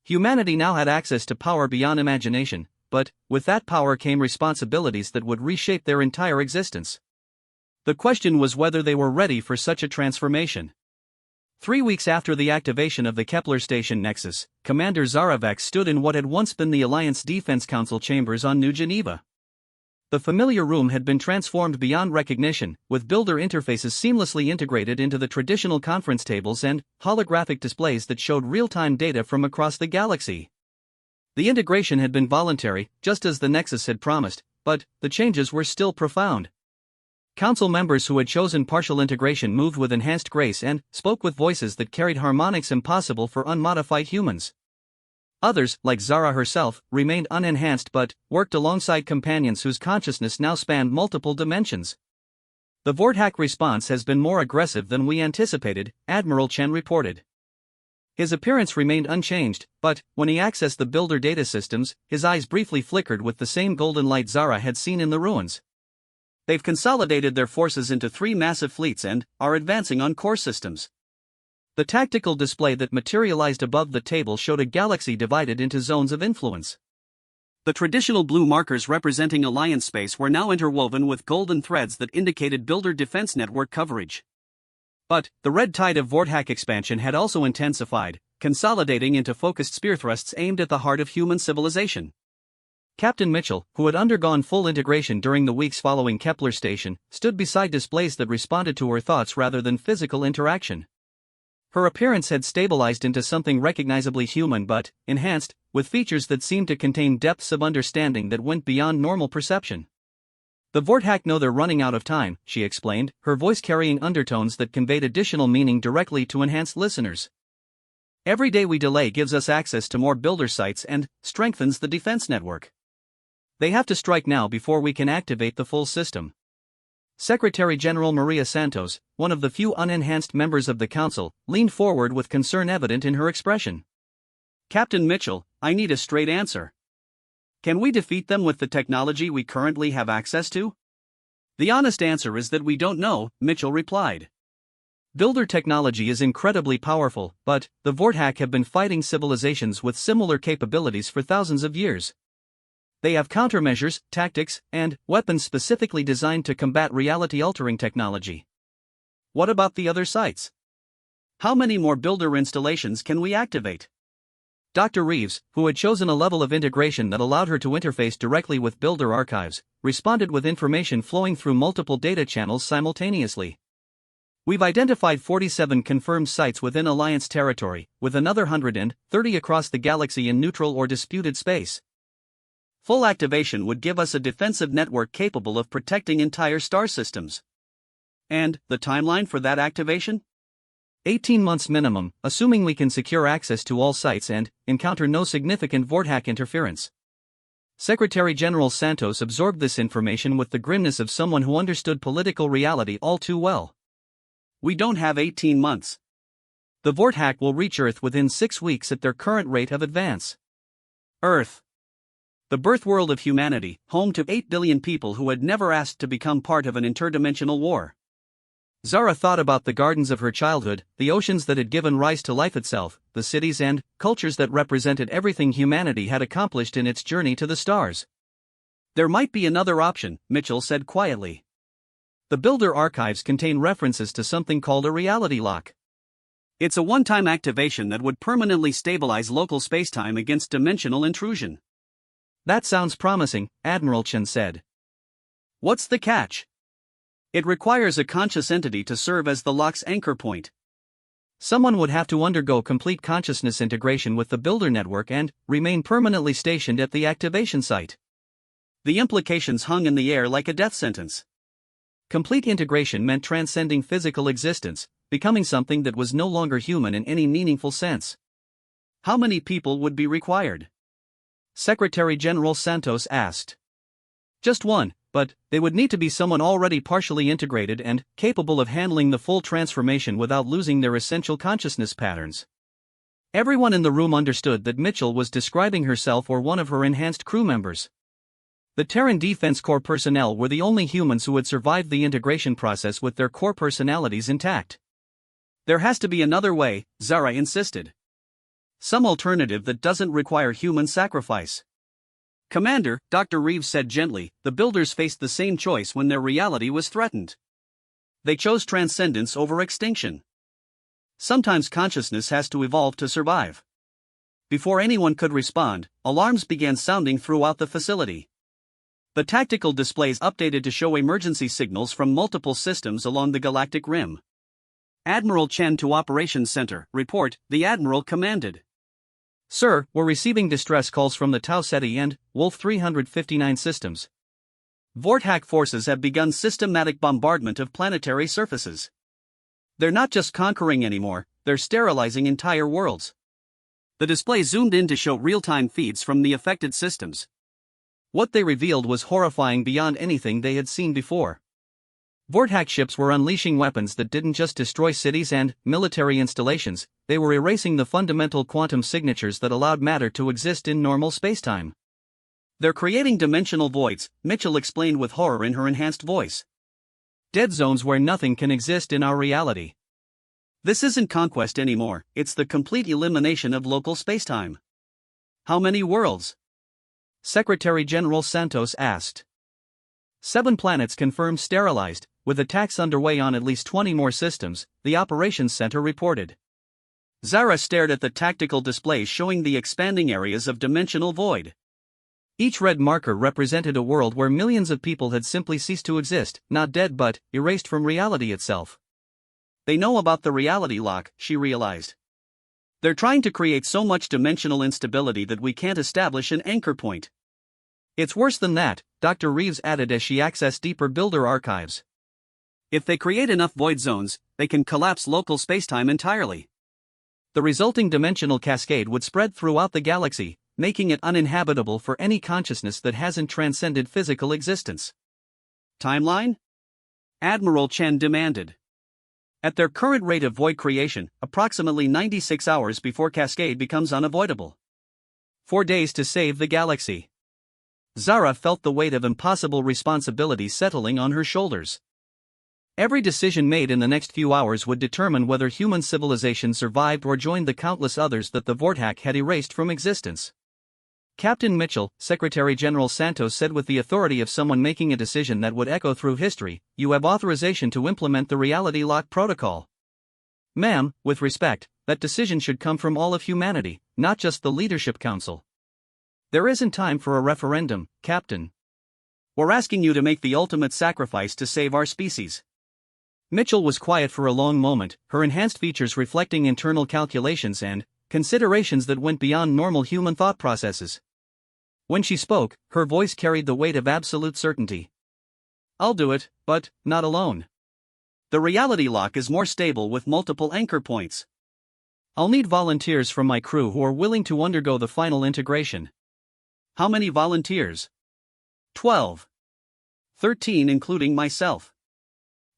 Humanity now had access to power beyond imagination, but with that power came responsibilities that would reshape their entire existence. The question was whether they were ready for such a transformation. 3 weeks after the activation of the Kepler Station Nexus, Commander Zaravek stood in what had once been the Alliance Defense Council chambers on New Geneva. The familiar room had been transformed beyond recognition, with builder interfaces seamlessly integrated into the traditional conference tables and holographic displays that showed real-time data from across the galaxy. The integration had been voluntary, just as the Nexus had promised, but the changes were still profound. Council members who had chosen partial integration moved with enhanced grace and spoke with voices that carried harmonics impossible for unmodified humans. Others, like Zara herself, remained unenhanced but worked alongside companions whose consciousness now spanned multiple dimensions. The Vorthack response has been more aggressive than we anticipated, Admiral Chen reported. His appearance remained unchanged, but when he accessed the builder data systems, his eyes briefly flickered with the same golden light Zara had seen in the ruins. They've consolidated their forces into 3 massive fleets and are advancing on core systems. The tactical display that materialized above the table showed a galaxy divided into zones of influence. The traditional blue markers representing Alliance space were now interwoven with golden threads that indicated Builder defense network coverage. But the red tide of Vorthack expansion had also intensified, consolidating into focused spear thrusts aimed at the heart of human civilization. Captain Mitchell, who had undergone full integration during the weeks following Kepler Station, stood beside displays that responded to her thoughts rather than physical interaction. Her appearance had stabilized into something recognizably human but enhanced, with features that seemed to contain depths of understanding that went beyond normal perception. "The Vorthack know they're running out of time," she explained, her voice carrying undertones that conveyed additional meaning directly to enhanced listeners. "Every day we delay gives us access to more builder sites and strengthens the defense network. They have to strike now before we can activate the full system." Secretary General Maria Santos, one of the few unenhanced members of the council, leaned forward with concern evident in her expression. "Captain Mitchell, I need a straight answer. Can we defeat them with the technology we currently have access to?" "The honest answer is that we don't know," Mitchell replied. "Builder technology is incredibly powerful, but the Vorthack have been fighting civilizations with similar capabilities for thousands of years. They have countermeasures, tactics, and weapons specifically designed to combat reality-altering technology." "What about the other sites? How many more builder installations can we activate?" Dr. Reeves, who had chosen a level of integration that allowed her to interface directly with builder archives, responded with information flowing through multiple data channels simultaneously. "We've identified 47 confirmed sites within Alliance territory, with another 130 across the galaxy in neutral or disputed space. Full activation would give us a defensive network capable of protecting entire star systems. And the timeline for that activation?" 18 months minimum, assuming we can secure access to all sites and encounter no significant Vorthack interference." Secretary General Santos absorbed this information with the grimness of someone who understood political reality all too well. "We don't have 18 months. The Vorthack will reach Earth within 6 weeks at their current rate of advance." Earth, the birth world of humanity, home to 8 billion people who had never asked to become part of an interdimensional war. Zara thought about the gardens of her childhood, the oceans that had given rise to life itself, the cities and cultures that represented everything humanity had accomplished in its journey to the stars. "There might be another option," Mitchell said quietly. "The Builder archives contain references to something called a reality lock. It's a one-time activation that would permanently stabilize local spacetime against dimensional intrusion." "That sounds promising," Admiral Chen said. "What's the catch?" "It requires a conscious entity to serve as the lock's anchor point. Someone would have to undergo complete consciousness integration with the Builder network and remain permanently stationed at the activation site." The implications hung in the air like a death sentence. Complete integration meant transcending physical existence, becoming something that was no longer human in any meaningful sense. "How many people would be required?" Secretary General Santos asked. "Just one, but they would need to be someone already partially integrated and capable of handling the full transformation without losing their essential consciousness patterns." Everyone in the room understood that Mitchell was describing herself or one of her enhanced crew members. The Terran Defense Corps personnel were the only humans who had survived the integration process with their core personalities intact. "There has to be another way," Zara insisted. "Some alternative that doesn't require human sacrifice." "Commander," Dr. Reeves said gently, "the Builders faced the same choice when their reality was threatened. They chose transcendence over extinction. Sometimes consciousness has to evolve to survive." Before anyone could respond, alarms began sounding throughout the facility. The tactical displays updated to show emergency signals from multiple systems along the galactic rim. "Admiral Chen to Operations Center, report," the Admiral commanded. "Sir, we're receiving distress calls from the Tau Ceti and Wolf 359 systems. Vorthack forces have begun systematic bombardment of planetary surfaces. They're not just conquering anymore, they're sterilizing entire worlds." The display zoomed in to show real-time feeds from the affected systems. What they revealed was horrifying beyond anything they had seen before. Vorthack ships were unleashing weapons that didn't just destroy cities and military installations, they were erasing the fundamental quantum signatures that allowed matter to exist in normal spacetime. They're creating dimensional voids, Mitchell explained with horror in her enhanced voice. Dead zones where nothing can exist in our reality. This isn't conquest anymore, it's the complete elimination of local spacetime. How many worlds? Secretary General Santos asked. 7 planets confirmed sterilized, with attacks underway on at least 20 more systems, the operations center reported. Zara stared at the tactical displays showing the expanding areas of dimensional void. Each red marker represented a world where millions of people had simply ceased to exist, not dead but erased from reality itself. They know about the reality lock, she realized. They're trying to create so much dimensional instability that we can't establish an anchor point. It's worse than that, Dr. Reeves added as she accessed deeper builder archives. If they create enough void zones, they can collapse local spacetime entirely. The resulting dimensional cascade would spread throughout the galaxy, making it uninhabitable for any consciousness that hasn't transcended physical existence. Timeline? Admiral Chen demanded. At their current rate of void creation, approximately 96 hours before cascade becomes unavoidable. 4 days to save the galaxy. Zara felt the weight of impossible responsibility settling on her shoulders. Every decision made in the next few hours would determine whether human civilization survived or joined the countless others that the Vortac had erased from existence. Captain Mitchell, Secretary General Santos said with the authority of someone making a decision that would echo through history, "You have authorization to implement the reality lock protocol." "Ma'am, with respect, that decision should come from all of humanity, not just the Leadership Council." "There isn't time for a referendum, Captain. We're asking you to make the ultimate sacrifice to save our species." Mitchell was quiet for a long moment, her enhanced features reflecting internal calculations and considerations that went beyond normal human thought processes. When she spoke, her voice carried the weight of absolute certainty. "I'll do it, but not alone. The reality lock is more stable with multiple anchor points. I'll need volunteers from my crew who are willing to undergo the final integration." "How many volunteers?" 12. 13 including myself.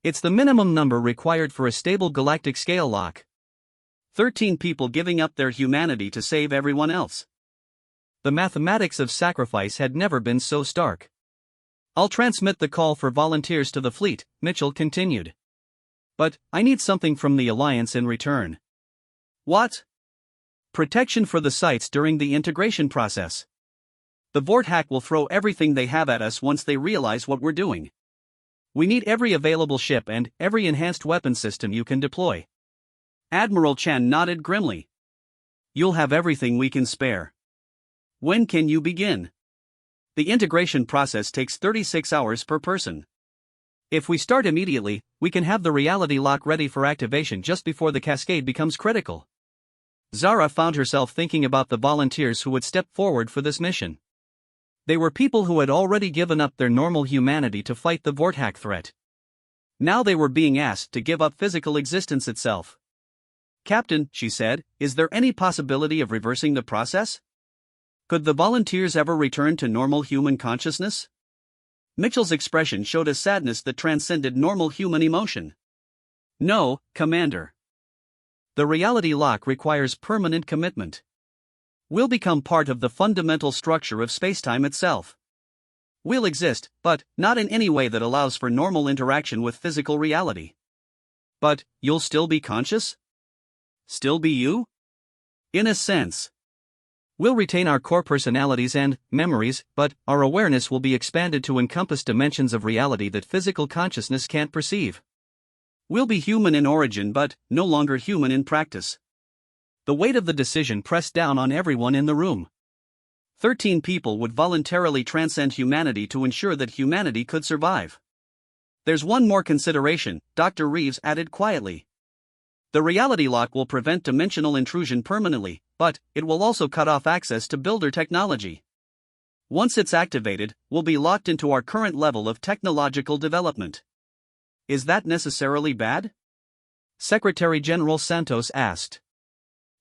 It's the minimum number required for a stable galactic scale lock. 13 people giving up their humanity to save everyone else. The mathematics of sacrifice had never been so stark. "I'll transmit the call for volunteers to the fleet," Mitchell continued. "But I need something from the Alliance in return." "What?" "Protection for the sites during the integration process. The Vortac will throw everything they have at us once they realize what we're doing. We need every available ship and every enhanced weapon system you can deploy." Admiral Chen nodded grimly. "You'll have everything we can spare. When can you begin?" "The integration process takes 36 hours per person. If we start immediately, we can have the reality lock ready for activation just before the cascade becomes critical." Zara found herself thinking about the volunteers who would step forward for this mission. They were people who had already given up their normal humanity to fight the Vortac threat. Now they were being asked to give up physical existence itself. "Captain," she said, "is there any possibility of reversing the process? Could the volunteers ever return to normal human consciousness?" Mitchell's expression showed a sadness that transcended normal human emotion. "No, Commander. The reality lock requires permanent commitment. We'll become part of the fundamental structure of spacetime itself. We'll exist, but not in any way that allows for normal interaction with physical reality." "But you'll still be conscious? Still be you?" "In a sense. We'll retain our core personalities and memories, but our awareness will be expanded to encompass dimensions of reality that physical consciousness can't perceive. We'll be human in origin but no longer human in practice." The weight of the decision pressed down on everyone in the room. 13 people would voluntarily transcend humanity to ensure that humanity could survive. "There's one more consideration," Dr. Reeves added quietly. "The reality lock will prevent dimensional intrusion permanently, but it will also cut off access to builder technology. Once it's activated, we'll be locked into our current level of technological development." "Is that necessarily bad?" Secretary General Santos asked.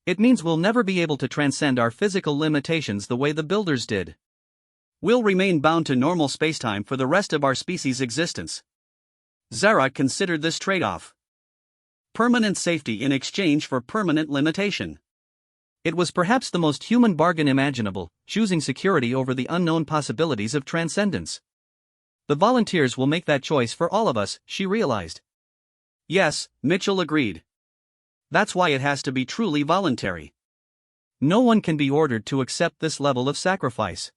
"It means we'll never be able to transcend our physical limitations the way the builders did. We'll remain bound to normal spacetime for the rest of our species' existence." Zara considered this trade-off. Permanent safety in exchange for permanent limitation. It was perhaps the most human bargain imaginable, choosing security over the unknown possibilities of transcendence. The volunteers will make that choice for all of us, she realized. Yes, Mitchell agreed. That's why it has to be truly voluntary. No one can be ordered to accept this level of sacrifice.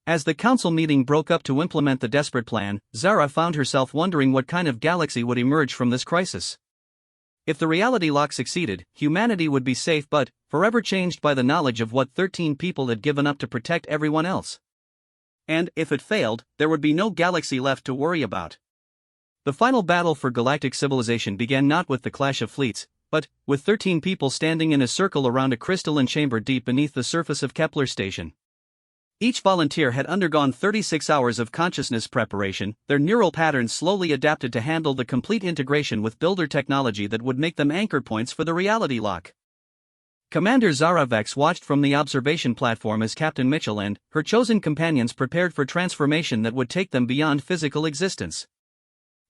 As the council meeting broke up to implement the desperate plan, Zara found herself wondering what kind of galaxy would emerge from this crisis. If the reality lock succeeded, humanity would be safe but forever changed by the knowledge of what 13 people had given up to protect everyone else. And, if it failed, there would be no galaxy left to worry about. The final battle for galactic civilization began not with the clash of fleets, but with 13 people standing in a circle around a crystalline chamber deep beneath the surface of Kepler Station. Each volunteer had undergone 36 hours of consciousness preparation, their neural patterns slowly adapted to handle the complete integration with builder technology that would make them anchor points for the reality lock. Commander Zara Vex watched from the observation platform as Captain Mitchell and her chosen companions prepared for transformation that would take them beyond physical existence.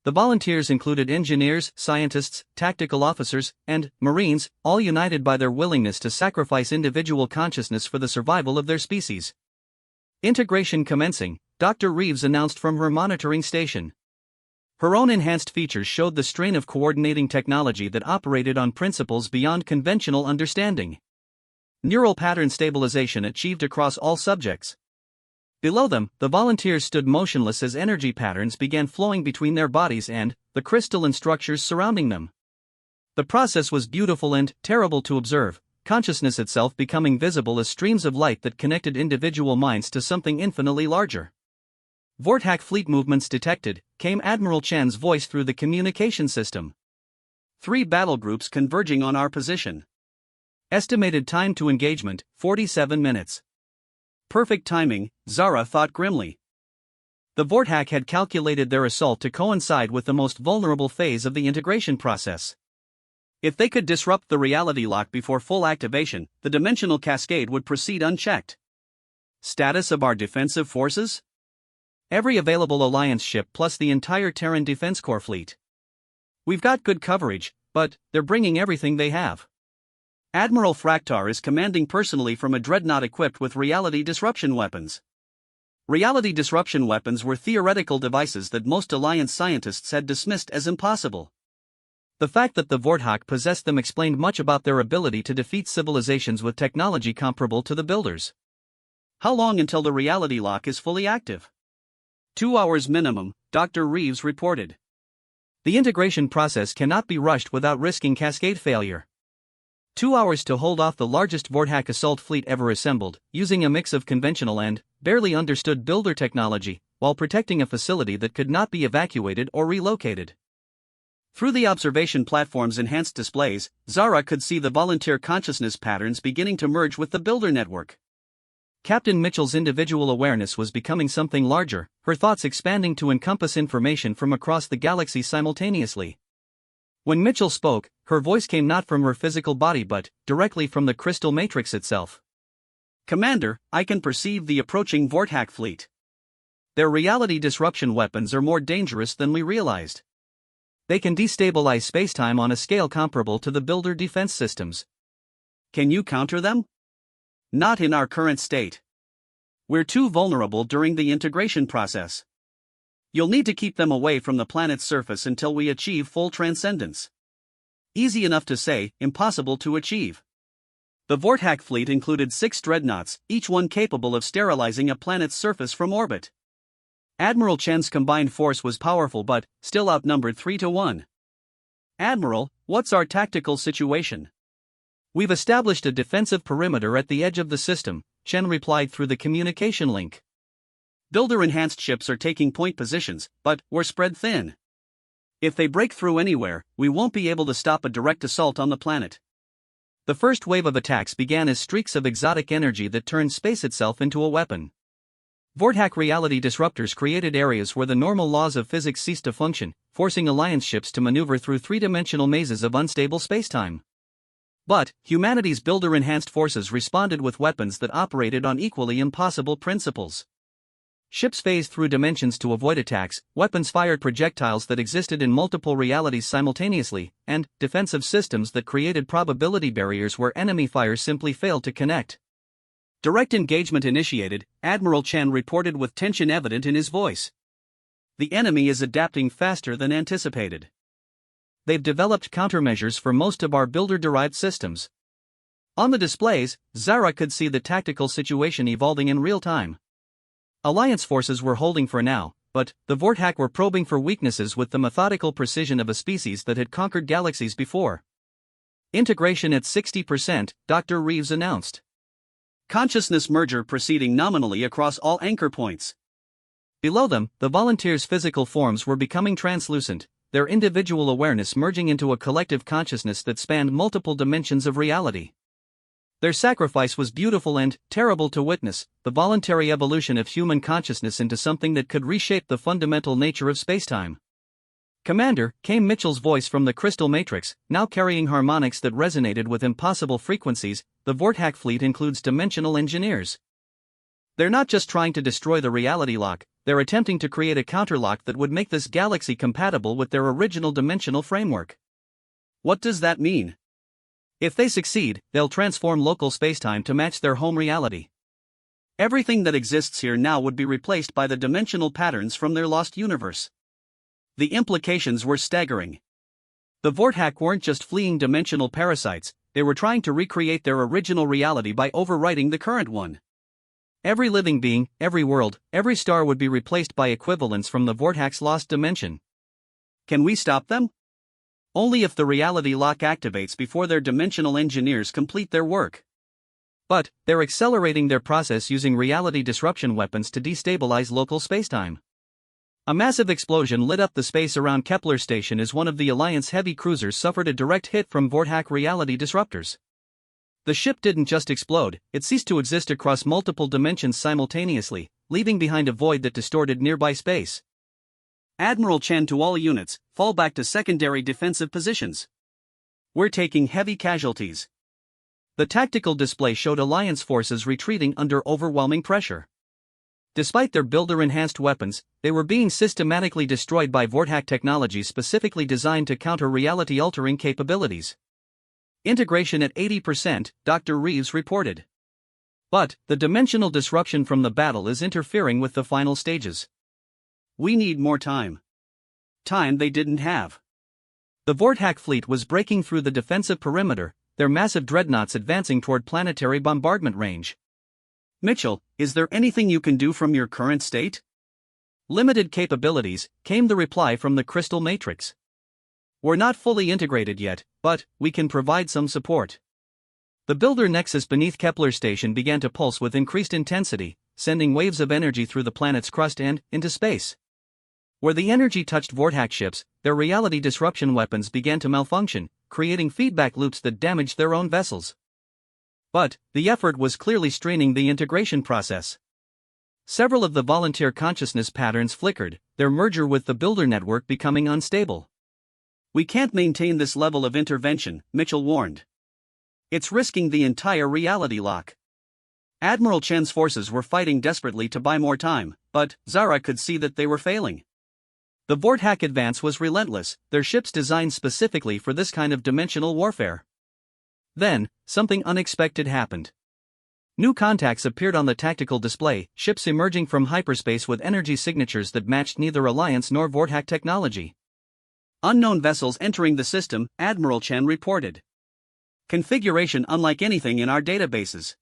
The volunteers included engineers, scientists, tactical officers, and Marines, all united by their willingness to sacrifice individual consciousness for the survival of their species. Integration commencing, Dr. Reeves announced from her monitoring station. Her own enhanced features showed the strain of coordinating technology that operated on principles beyond conventional understanding. Neural pattern stabilization achieved across all subjects. Below them, the volunteers stood motionless as energy patterns began flowing between their bodies and the crystalline structures surrounding them. The process was beautiful and terrible to observe, consciousness itself becoming visible as streams of light that connected individual minds to something infinitely larger. Vorthack fleet movements detected, came Admiral Chen's voice through the communication system. 3 battle groups converging on our position. Estimated time to engagement, 47 minutes. Perfect timing, Zara thought grimly. The Vorthack had calculated their assault to coincide with the most vulnerable phase of the integration process. If they could disrupt the reality lock before full activation, the dimensional cascade would proceed unchecked. Status of our defensive forces? Every available Alliance ship plus the entire Terran Defense Corps fleet. We've got good coverage, but they're bringing everything they have. Admiral Fractar is commanding personally from a dreadnought equipped with reality disruption weapons. Reality disruption weapons were theoretical devices that most Alliance scientists had dismissed as impossible. The fact that the Vorthack possessed them explained much about their ability to defeat civilizations with technology comparable to the Builders. How long until the reality lock is fully active? 2 hours minimum, Dr. Reeves reported. The integration process cannot be rushed without risking cascade failure. 2 hours to hold off the largest Vorthack assault fleet ever assembled, using a mix of conventional and barely understood builder technology, while protecting a facility that could not be evacuated or relocated. Through the observation platform's enhanced displays, Zara could see the volunteer consciousness patterns beginning to merge with the builder network. Captain Mitchell's individual awareness was becoming something larger, her thoughts expanding to encompass information from across the galaxy simultaneously. When Mitchell spoke, her voice came not from her physical body but directly from the crystal matrix itself. Commander, I can perceive the approaching Vorthack fleet. Their reality disruption weapons are more dangerous than we realized. They can destabilize spacetime on a scale comparable to the builder defense systems. Can you counter them? Not in our current state. We're too vulnerable during the integration process. You'll need to keep them away from the planet's surface until we achieve full transcendence. Easy enough to say, impossible to achieve. The Vorthack fleet included 6 dreadnoughts, each one capable of sterilizing a planet's surface from orbit. Admiral Chen's combined force was powerful but still outnumbered 3-1. Admiral, what's our tactical situation? We've established a defensive perimeter at the edge of the system, Chen replied through the communication link. Builder-enhanced ships are taking point positions, but we're spread thin. If they break through anywhere, we won't be able to stop a direct assault on the planet. The first wave of attacks began as streaks of exotic energy that turned space itself into a weapon. Vorthack reality disruptors created areas where the normal laws of physics ceased to function, forcing Alliance ships to maneuver through 3-dimensional mazes of unstable spacetime. But humanity's builder-enhanced forces responded with weapons that operated on equally impossible principles. Ships phased through dimensions to avoid attacks, weapons fired projectiles that existed in multiple realities simultaneously, and defensive systems that created probability barriers where enemy fire simply failed to connect. Direct engagement initiated, Admiral Chen reported with tension evident in his voice. The enemy is adapting faster than anticipated. They've developed countermeasures for most of our builder-derived systems. On the displays, Zara could see the tactical situation evolving in real time. Alliance forces were holding for now, but the Vortak were probing for weaknesses with the methodical precision of a species that had conquered galaxies before. Integration at 60%, Dr. Reeves announced. Consciousness merger proceeding nominally across all anchor points. Below them, the volunteers' physical forms were becoming translucent, their individual awareness merging into a collective consciousness that spanned multiple dimensions of reality. Their sacrifice was beautiful and terrible to witness, the voluntary evolution of human consciousness into something that could reshape the fundamental nature of spacetime. "Commander," came Mitchell's voice from the crystal matrix, now carrying harmonics that resonated with impossible frequencies. "The Vortak fleet includes dimensional engineers. They're not just trying to destroy the reality lock, they're attempting to create a counterlock that would make this galaxy compatible with their original dimensional framework." What does that mean? If they succeed, they'll transform local spacetime to match their home reality. Everything that exists here now would be replaced by the dimensional patterns from their lost universe. The implications were staggering. The Vortak weren't just fleeing dimensional parasites, they were trying to recreate their original reality by overwriting the current one. Every living being, every world, every star would be replaced by equivalents from the Vortak's lost dimension. Can we stop them? Only if the reality lock activates before their dimensional engineers complete their work. But they're accelerating their process using reality disruption weapons to destabilize local spacetime. A massive explosion lit up the space around Kepler Station as one of the Alliance heavy cruisers suffered a direct hit from Vortak reality disruptors. The ship didn't just explode, it ceased to exist across multiple dimensions simultaneously, leaving behind a void that distorted nearby space. Admiral Chen to all units, fall back to secondary defensive positions. We're taking heavy casualties. The tactical display showed Alliance forces retreating under overwhelming pressure. Despite their builder-enhanced weapons, they were being systematically destroyed by Vortak technology specifically designed to counter reality-altering capabilities. Integration at 80%, Dr. Reeves reported. But the dimensional disruption from the battle is interfering with the final stages. We need more time. Time they didn't have. The Vortak fleet was breaking through the defensive perimeter, their massive dreadnoughts advancing toward planetary bombardment range. "Mitchell, is there anything you can do from your current state?" "Limited capabilities," came the reply from the crystal matrix. "We're not fully integrated yet, but we can provide some support." The builder nexus beneath Kepler Station began to pulse with increased intensity, sending waves of energy through the planet's crust and into space. Where the energy touched Vortak ships, their reality disruption weapons began to malfunction, creating feedback loops that damaged their own vessels. But the effort was clearly straining the integration process. Several of the volunteer consciousness patterns flickered, their merger with the builder network becoming unstable. "We can't maintain this level of intervention," Mitchell warned. "It's risking the entire reality lock." Admiral Chen's forces were fighting desperately to buy more time, but Zara could see that they were failing. The Vortak advance was relentless, their ships designed specifically for this kind of dimensional warfare. Then, something unexpected happened. New contacts appeared on the tactical display, ships emerging from hyperspace with energy signatures that matched neither Alliance nor Vortak technology. "Unknown vessels entering the system," Admiral Chen reported. "Configuration unlike anything in our databases."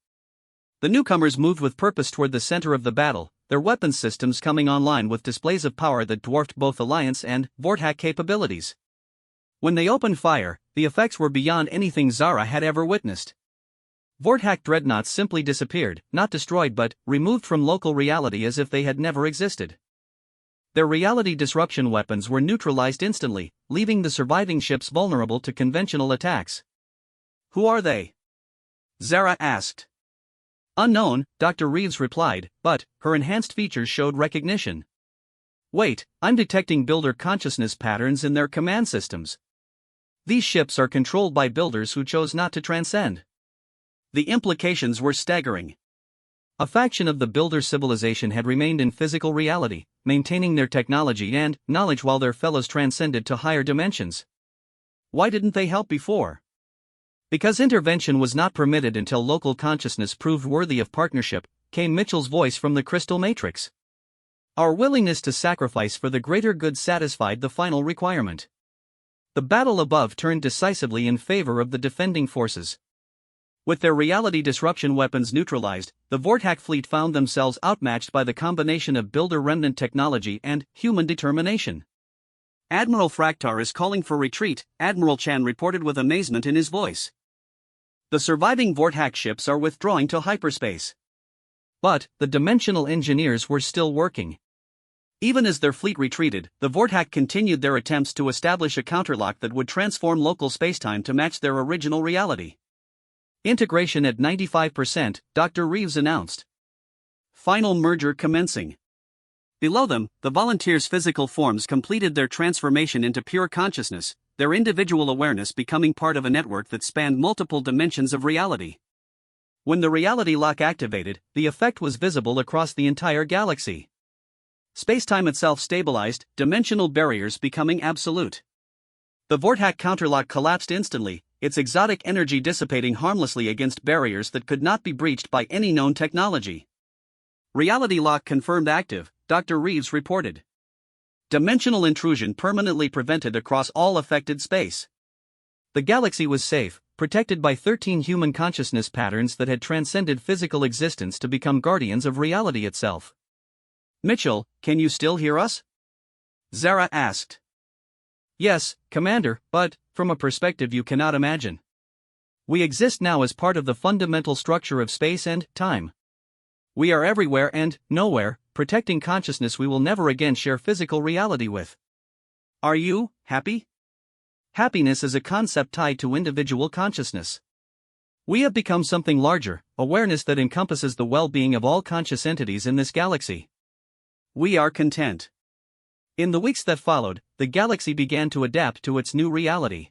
The newcomers moved with purpose toward the center of the battle, their weapons systems coming online with displays of power that dwarfed both Alliance and Vortak capabilities. When they opened fire, the effects were beyond anything Zara had ever witnessed. Vortak dreadnoughts simply disappeared, not destroyed but removed from local reality as if they had never existed. Their reality disruption weapons were neutralized instantly, leaving the surviving ships vulnerable to conventional attacks. "Who are they?" Zara asked. "Unknown," Dr. Reeves replied, but her enhanced features showed recognition. "Wait, I'm detecting builder consciousness patterns in their command systems. These ships are controlled by builders who chose not to transcend." The implications were staggering. A faction of the Builder civilization had remained in physical reality, maintaining their technology and knowledge while their fellows transcended to higher dimensions. Why didn't they help before? Because intervention was not permitted until local consciousness proved worthy of partnership, came Mitchell's voice from the crystal matrix. Our willingness to sacrifice for the greater good satisfied the final requirement. The battle above turned decisively in favor of the defending forces. With their reality disruption weapons neutralized, the Vortak fleet found themselves outmatched by the combination of Builder remnant technology and human determination. Admiral Fraktar is calling for retreat, Admiral Chan reported with amazement in his voice. The surviving Vortak ships are withdrawing to hyperspace. But the dimensional engineers were still working. Even as their fleet retreated, the Vortak continued their attempts to establish a counterlock that would transform local spacetime to match their original reality. Integration at 95%, Dr. Reeves announced. Final merger commencing. Below them, the volunteers' physical forms completed their transformation into pure consciousness, their individual awareness becoming part of a network that spanned multiple dimensions of reality. When the reality lock activated, the effect was visible across the entire galaxy. Spacetime itself stabilized, dimensional barriers becoming absolute. The Vortak counterlock collapsed instantly, its exotic energy dissipating harmlessly against barriers that could not be breached by any known technology. Reality lock confirmed active, Dr. Reeves reported. Dimensional intrusion permanently prevented across all affected space. The galaxy was safe, protected by 13 human consciousness patterns that had transcended physical existence to become guardians of reality itself. Mitchell, can you still hear us? Zara asked. Yes, Commander, but from a perspective you cannot imagine. We exist now as part of the fundamental structure of space and time. We are everywhere and nowhere, protecting consciousness we will never again share physical reality with. Are you happy? Happiness is a concept tied to individual consciousness. We have become something larger, awareness that encompasses the well-being of all conscious entities in this galaxy. We are content. In the weeks that followed, the galaxy began to adapt to its new reality.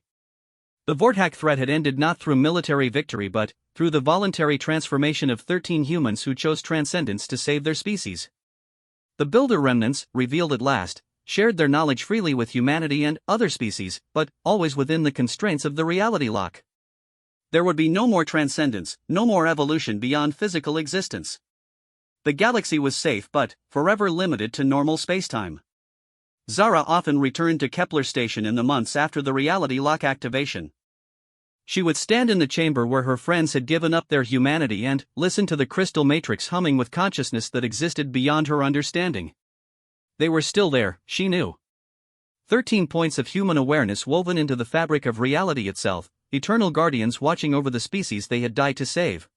The Vortak threat had ended not through military victory but through the voluntary transformation of 13 humans who chose transcendence to save their species. The Builder remnants, revealed at last, shared their knowledge freely with humanity and other species, but always within the constraints of the reality lock. There would be no more transcendence, no more evolution beyond physical existence. The galaxy was safe but forever limited to normal spacetime. Zara often returned to Kepler Station in the months after the reality lock activation. She would stand in the chamber where her friends had given up their humanity and listen to the crystal matrix humming with consciousness that existed beyond her understanding. They were still there, she knew. 13 points of human awareness woven into the fabric of reality itself, eternal guardians watching over the species they had died to save.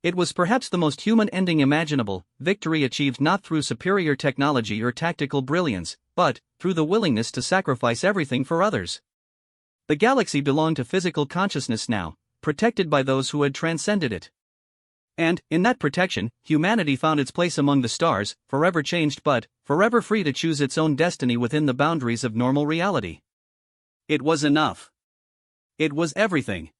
It was perhaps the most human ending imaginable, victory achieved not through superior technology or tactical brilliance, but through the willingness to sacrifice everything for others. The galaxy belonged to physical consciousness now, protected by those who had transcended it. And, in that protection, humanity found its place among the stars, forever changed but forever free to choose its own destiny within the boundaries of normal reality. It was enough. It was everything.